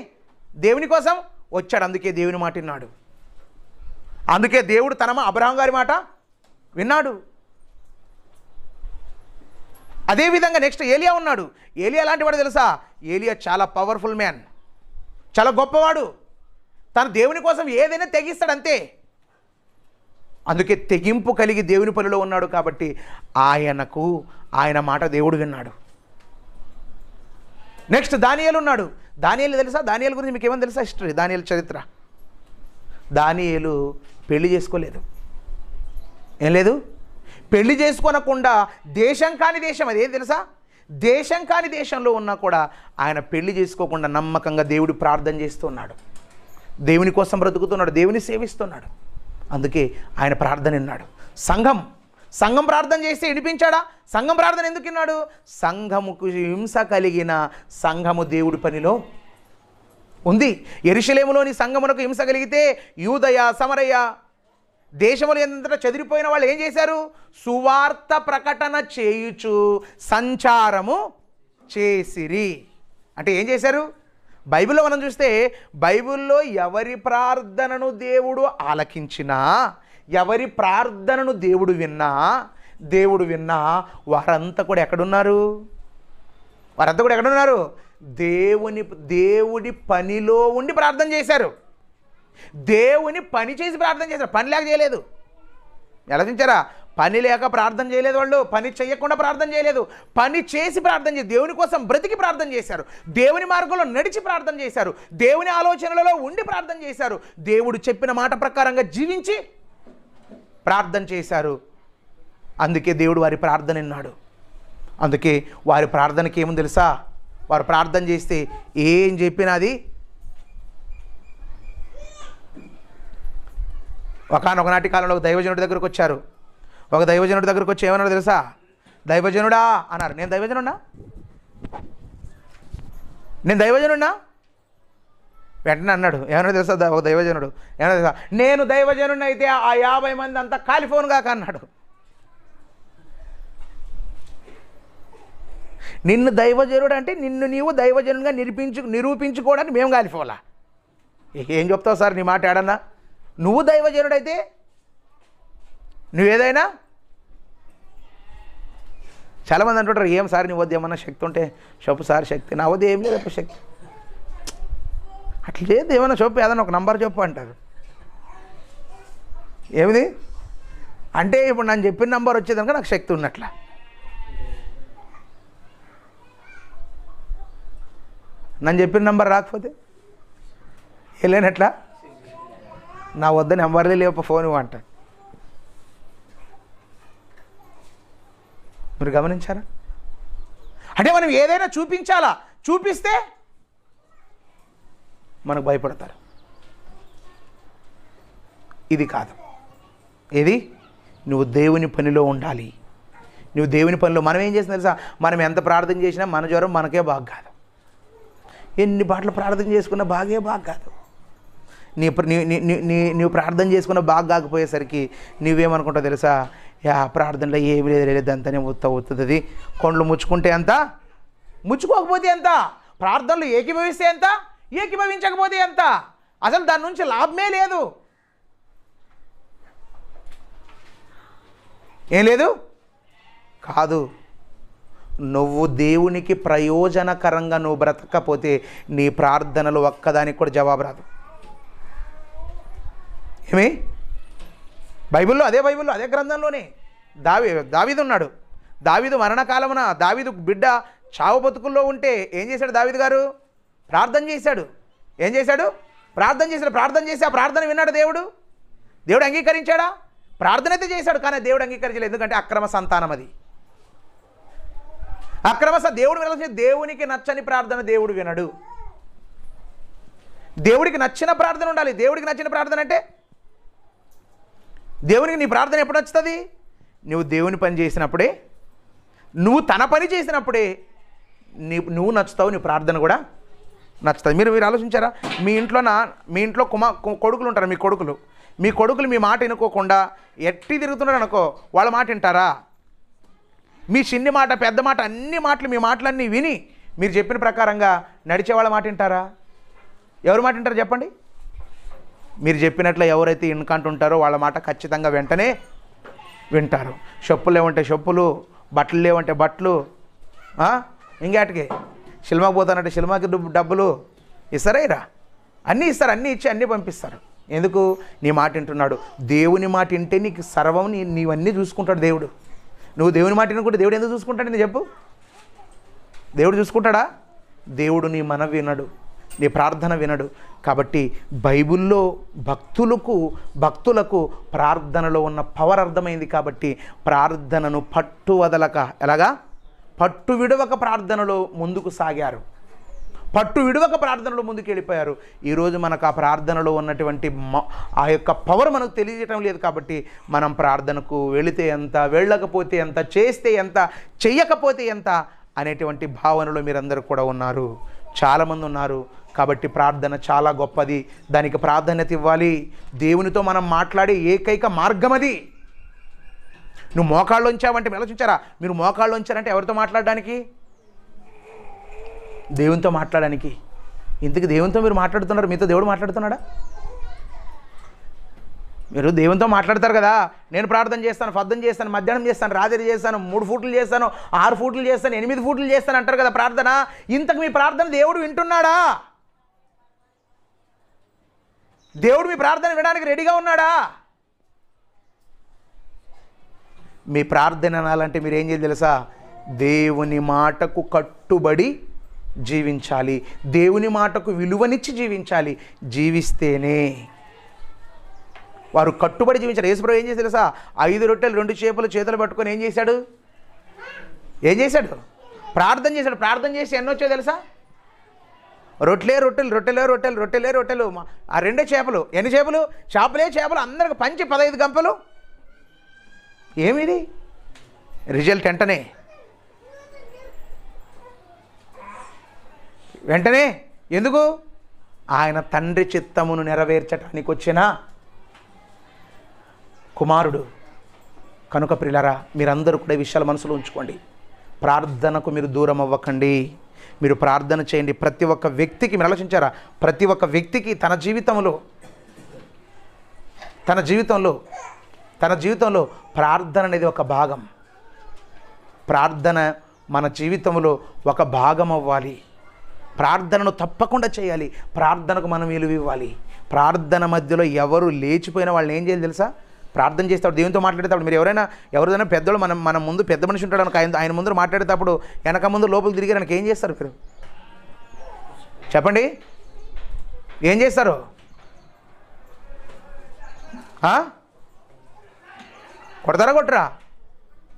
దేవుని కోసం వచ్చాడు. అందుకే దేవుని మాట విన్నాడు. అందుకే దేవుడు అబ్రహాం గారి మాట విన్నాడు. అదేవిధంగా నెక్స్ట్ ఏలియా ఉన్నాడు. ఏలియా లాంటి వాడు తెలుసా? ఏలియా చాలా పవర్ఫుల్ మ్యాన్, చాలా గొప్పవాడు. తను దేవుని కోసం ఏదైనా తెగిస్తాడు అంతే. అందుకే తెగింపు కలిగి దేవుని పనిలో ఉన్నాడు కాబట్టి ఆయన మాట దేవుడు విన్నాడు. నెక్స్ట్ దానియేలు ఉన్నాడు. దానియేలు తెలుసా? దానియేలు గురించి మీకు ఏమని తెలుసా? హిస్టరీ, దానియేలు చరిత్ర. దానియేలు పెళ్లి చేసుకోలేదు. ఏం లేదు? పెళ్లి చేసుకోనకుండా దేశం కాని దేశం, అది ఏం తెలుసా? దేశం కాని దేశంలో ఉన్నా కూడా ఆయన పెళ్లి చేసుకోకుండా నమ్మకంగా దేవుడు ప్రార్థన చేస్తున్నాడు. దేవుని కోసం బ్రతుకుతున్నాడు, దేవుని సేవిస్తున్నాడు. అందుకే ఆయన ప్రార్థన విన్నాడు. సంఘం ప్రార్థన చేస్తే వినిపించాడా? సంఘం ప్రార్థన ఎందుకు విన్నాడు? సంఘముకు హింస కలిగిన సంఘము దేవుడి పనిలో ఉంది. యెరూషలేములోని సంఘమునకు హింస కలిగితే యూదయ, సమరయ దేశములు ఎంతటా చెదిరిపోయిన వాళ్ళు ఏం చేశారు? సువార్త ప్రకటన చేయుచు సంచారము చేసిరి. అంటే ఏం చేశారు? బైబిల్లో మనం చూస్తే బైబిల్లో ఎవరి ప్రార్థనను దేవుడు ఆలకించినా, ఎవరి ప్రార్థనను దేవుడు విన్నా వారంతా కూడా ఎక్కడున్నారు? దేవుడి పనిలో ఉండి ప్రార్థన చేశారు. దేవుని పని చేసి ప్రార్థన చేశారు, పని లేక చేయలేదు. ఆలోచించారా? పని లేక ప్రార్థన చేయలేదు వాళ్ళు, పని చేయకుండా ప్రార్థన చేయలేదు, పని చేసి ప్రార్థన చేసి దేవుని కోసం బ్రతికి ప్రార్థన చేశారు, దేవుని మార్గంలో నడిచి ప్రార్థన చేశారు, దేవుని ఆలోచనలలో ఉండి ప్రార్థన చేశారు, దేవుడు చెప్పిన మాట ప్రకారంగా జీవించి ప్రార్థన చేశారు. అందుకే దేవుడు వారి ప్రార్థన విన్నాడు. అందుకే వారి ప్రార్థనకి ఏముంది తెలుసా? వారు ప్రార్థన చేస్తే ఏం చెప్పినా అది ఒకనాటి కాలంలో ఒక దైవజనుడి దగ్గరకు వచ్చారు. ఒక దైవజనుడి దగ్గరకు వచ్చి ఏమన్నాడు తెలుసా? దైవజనుడా అన్నారు. నేను దైవజనుడా వెంటనే అన్నాడు, ఏమన్నా తెలుసా? ఒక దైవజనుడు ఏమన్నా తెలుసా? నేను దైవజనుడిని అయితే ఆ 50 మంది అంతా కాలిఫోన్ కాక అన్నాడు. నిన్ను దైవజనుడు అంటే నిన్ను నీవు దైవజనుడిగా నిరూపించుకోవడానికి మేము కాలిపోవాలా? ఏం చెప్తావు సార్ నీ మాట ఏడన్నా? నువ్వు దైవజనుడైతే నువ్వేదైనా. చాలామంది అంటుంటారు, ఏం సార్ నీ వద్ద ఏమన్నా శక్తి ఉంటే చెప్పు సార్. శక్తి నా వద్ద ఏం లేదు శక్తి. అట్లా లేదు, ఏమన్నా చెప్పు, ఏదన్నా ఒక నంబర్ చెప్పు అంటారు. ఏమిది అంటే ఇప్పుడు నేను చెప్పిన నంబర్ వచ్చేదానిక నాకు శక్తి ఉన్నట్ల. నన్ను చెప్పిన నెంబర్ రాకపోతే వెళ్ళానట్లా నా వద్ద నెంబర్లే లేవు ఫోన్ ఇవ్వంట. మీరు గమనించారా? అంటే మనం ఏదైనా చూపించాలా, చూపిస్తే మనకు భయపడతారు. ఇది కాదు. ఏది? నువ్వు దేవుని పనిలో ఉండాలి. నువ్వు దేవుని పనిలో మనం ఏం చేసిన తెలుసా? మనం ఎంత ప్రార్థన చేసినా మన జ్వరం మనకే బాగా కాదు. ఎన్ని పాటలు ప్రార్థన చేసుకున్నా బాగా కాదు. నీవు ప్రార్థన చేసుకున్న బాగా కాకపోయేసరికి నువ్వేమనుకుంటావు తెలుసా? ప్రార్థనలో ఏమి లేదు అంతనే అవుతుంది. కొండలు ముచ్చుకుంటే ఎంత, ముచ్చుకోకపోతే ఎంత, ప్రార్థనలు ఏకీభవిస్తే ఎంత, ఏకీభవించకపోతే ఎంత, అసలు దాని నుంచి లాభమే లేదు. ఏం లేదు కాదు. నువ్వు దేవునికి ప్రయోజనకరంగా నువ్వు బ్రతకపోతే నీ ప్రార్థనలు ఒక్కదానికి కూడా జవాబు రాదు. ఏమి? బైబిల్లో అదే గ్రంథంలోనే దావీదు ఉన్నాడు. దావీదు మరణకాలమున దావీదు బిడ్డ చావు బతుకుల్లో ఉంటే ఏం చేశాడు? దావీదు గారు ప్రార్థన చేశాడు. ఏం చేశాడు? ప్రార్థన చేశాడు. ప్రార్థన చేసి ఆ ప్రార్థన విన్నాడు దేవుడు. దేవుడు అంగీకరించాడా? ప్రార్థన అయితే చేశాడు, కానీ దేవుడు అంగీకరించలేదు. ఎందుకంటే అక్రమ సంతానం అది. దేవునికి నచ్చని ప్రార్థన దేవుడు వినడు. దేవుడికి నచ్చిన ప్రార్థన ఉండాలి. దేవుడికి నచ్చిన ప్రార్థన అంటే దేవునికి నీ ప్రార్థన ఎప్పుడు నచ్చుతుంది? నువ్వు దేవుని పని చేసినప్పుడే, నువ్వు తన పని చేసినప్పుడే నువ్వు నచ్చుతావు, నీ ప్రార్థన కూడా నచ్చుతుంది. మీరు ఆలోచించారా? మీ ఇంట్లో కొడుకులు ఉంటారు. మీ కొడుకులు మీ మాట వినుకోకుండా ఎట్టి తిరుగుతున్నాడు అనుకో, వాళ్ళ మాట వింటారా? మీ చిన్ని మాట పెద్ద మాట అన్ని మాటలు, మీ మాటలన్నీ విని మీరు చెప్పిన ప్రకారంగా నడిచే వాళ్ళ మాట వింటారా? ఎవరు మాట వింటారు చెప్పండి? మీరు చెప్పినట్లు ఎవరైతే ఇన్కంటుంటారో వాళ్ళ మాట ఖచ్చితంగా వెంటనే వింటారు. చెప్పులు లేవంటే చెప్పులు, బట్టలు లేవంటే బట్టలు, ఇంకేటికి సినిమాకి పోతానంటే సినిమాకి డబ్బులు ఇస్తారా? అన్నీ ఇస్తారు. అన్నీ ఇచ్చి అన్నీ పంపిస్తారు. ఎందుకు? నీ మాట వింటున్నాడు. దేవుని మాట వింటే నీకు సర్వం నీవన్నీ చూసుకుంటాడు దేవుడు. నువ్వు దేవుని మాట వినుకుంటే దేవుడు ఎందుకు చూసుకుంటాడు? నేను చెప్పు. దేవుడు చూసుకుంటాడా? దేవుడు నీ మనవి వినడు, నీ ప్రార్థన వినడు. కాబట్టి బైబిల్లో భక్తులకు ప్రార్థనలో ఉన్న పవర్ అర్థమైంది. కాబట్టి ప్రార్థనను పట్టు వదలక, ఎలాగా పట్టు విడవక ప్రార్థనలో ముందుకు సాగారు. పట్టు విడవక ప్రార్థనలో ముందుకు వెళ్ళిపోయారు. ఈరోజు మనకు ఆ ప్రార్థనలో ఉన్నటువంటి ఆ యొక్క పవర్ మనకు తెలియజేయటం లేదు. కాబట్టి మనం ప్రార్థనకు వెళితే ఎంత, వెళ్ళకపోతే ఎంత, చేస్తే ఎంత, చెయ్యకపోతే ఎంత అనేటువంటి భావనలో మీరందరూ కూడా ఉన్నారు, చాలామంది ఉన్నారు. కాబట్టి ప్రార్థన చాలా గొప్పది. దానికి ప్రాధాన్యత ఇవ్వాలి. దేవునితో మనం మాట్లాడే ఏకైక మార్గం అది. నువ్వు మోకాళ్ళు ఉంచావంటే ఆలోచించారా? మీరు మోకాళ్ళు ఉంచారంటే ఎవరితో మాట్లాడడానికి? దేవునితో మాట్లాడడానికి. ఇంతకు దేవునితో మీరు మాట్లాడుతున్నారు, మీతో దేవుడు మాట్లాడుతున్నాడా? మీరు దేవునితో మాట్లాడతారు కదా, నేను ప్రార్థన చేస్తాను, పద్దం చేస్తాను, మధ్యాహ్నం చేస్తాను, రాత్రి చేస్తాను, 3 ఫూట్లు చేస్తాను, 6 ఫూట్లు చేస్తాను, 8 ఫూట్లు చేస్తాను అంటారు కదా ప్రార్థన. ఇంతకు మీ ప్రార్థన దేవుడు వింటున్నాడా? దేవుడు మీ ప్రార్థన వినడానికి రెడీగా ఉన్నాడా? మీ ప్రార్థన అనాలంటే మీరు ఏం చేయాలి తెలుసా? దేవుని మాటకు కట్టుబడి జీవించాలి. దేవుని మాటకు విలువనిచ్చి జీవించాలి. జీవిస్తేనే వారు కట్టుబడి జీవించారు. యేసుప్రభు ఏం చేశాడు తెలుసా? 5 రొట్టెలు 2 చేపలు చేతులు పట్టుకొని ఏం చేశాడు? ప్రార్థన చేశాడు. ప్రార్థన చేసి ఎన్ని వచ్చాయో తెలుసా? రొట్టెలే రొట్టెలు. ఆ 2 చేపలు. ఎన్ని చేపలు? చేపలు అందరికి పంచి 15 గంపలు. ఏమిది రిజల్ట్? వెంటనే ఎందుకు? ఆయన తండ్రి చిత్తమును నెరవేర్చడానికి వచ్చిన కుమారుడు. కనుక ప్రియులారా, మీరందరూ కూడా ఈ విషయాలు మనసులో ఉంచుకోండి. ప్రార్థనకు మీరు దూరం అవ్వకండి. మీరు ప్రార్థన చేయండి. ప్రతి ఒక్క వ్యక్తికి మీరు ఆలోచించారా? ప్రతి ఒక్క వ్యక్తికి తన జీవితంలో ప్రార్థన అనేది ఒక భాగం. ప్రార్థన మన జీవితంలో ఒక భాగం అవ్వాలి. ప్రార్థనను తప్పకుండా చేయాలి. ప్రార్థనకు మనం విలువ ఇవ్వాలి. ప్రార్థన మధ్యలో ఎవరు లేచిపోయిన వాళ్ళని ఏం చేయాలి తెలుసా? ప్రార్థన చేస్తాడు, దేవునితో మాట్లాడేటప్పుడు మీరు ఎవరైనా పెద్దోళ్ళు మన ముందు పెద్ద మనిషి ఉంటాడు అనుకో, ఆయన ముందు మాట్లాడేటప్పుడు వెనక ముందు లోపలికి తిరిగి ఆయనకి ఏం చేస్తారు? మీరు చెప్పండి, ఏం చేస్తారు? కొడతారా కొట్టరా?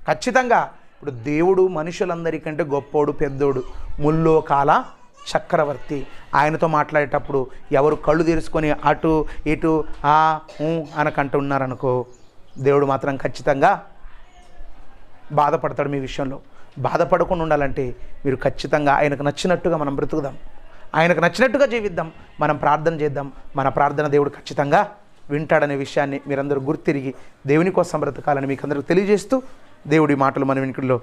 ఖచ్చితంగా. ఇప్పుడు దేవుడు మనుషులందరికంటే గొప్పోడు, పెద్దోడు, ముల్లోకాల చక్రవర్తి. ఆయనతో మాట్లాడేటప్పుడు ఎవరు కళ్ళు తెరుచుకొని అటు ఇటు అనకంటున్నారనుకో, దేవుడు మాత్రం ఖచ్చితంగా బాధపడతాడు మీ విషయంలో. బాధపడకుండా ఉండాలంటే మీరు ఖచ్చితంగా ఆయనకు నచ్చినట్టుగా మనం బ్రతుకుదాం, ఆయనకు నచ్చినట్టుగా జీవిద్దాం, మనం ప్రార్థన చేద్దాం. మన ప్రార్థన దేవుడు ఖచ్చితంగా వింటాడనే విషయాన్ని మీరందరూ గుర్తిరిగి దేవుని కోసం బ్రతకాలని మీకు అందరికీ తెలియజేస్తూ దేవుడి మాటలు మన వినికిడిలో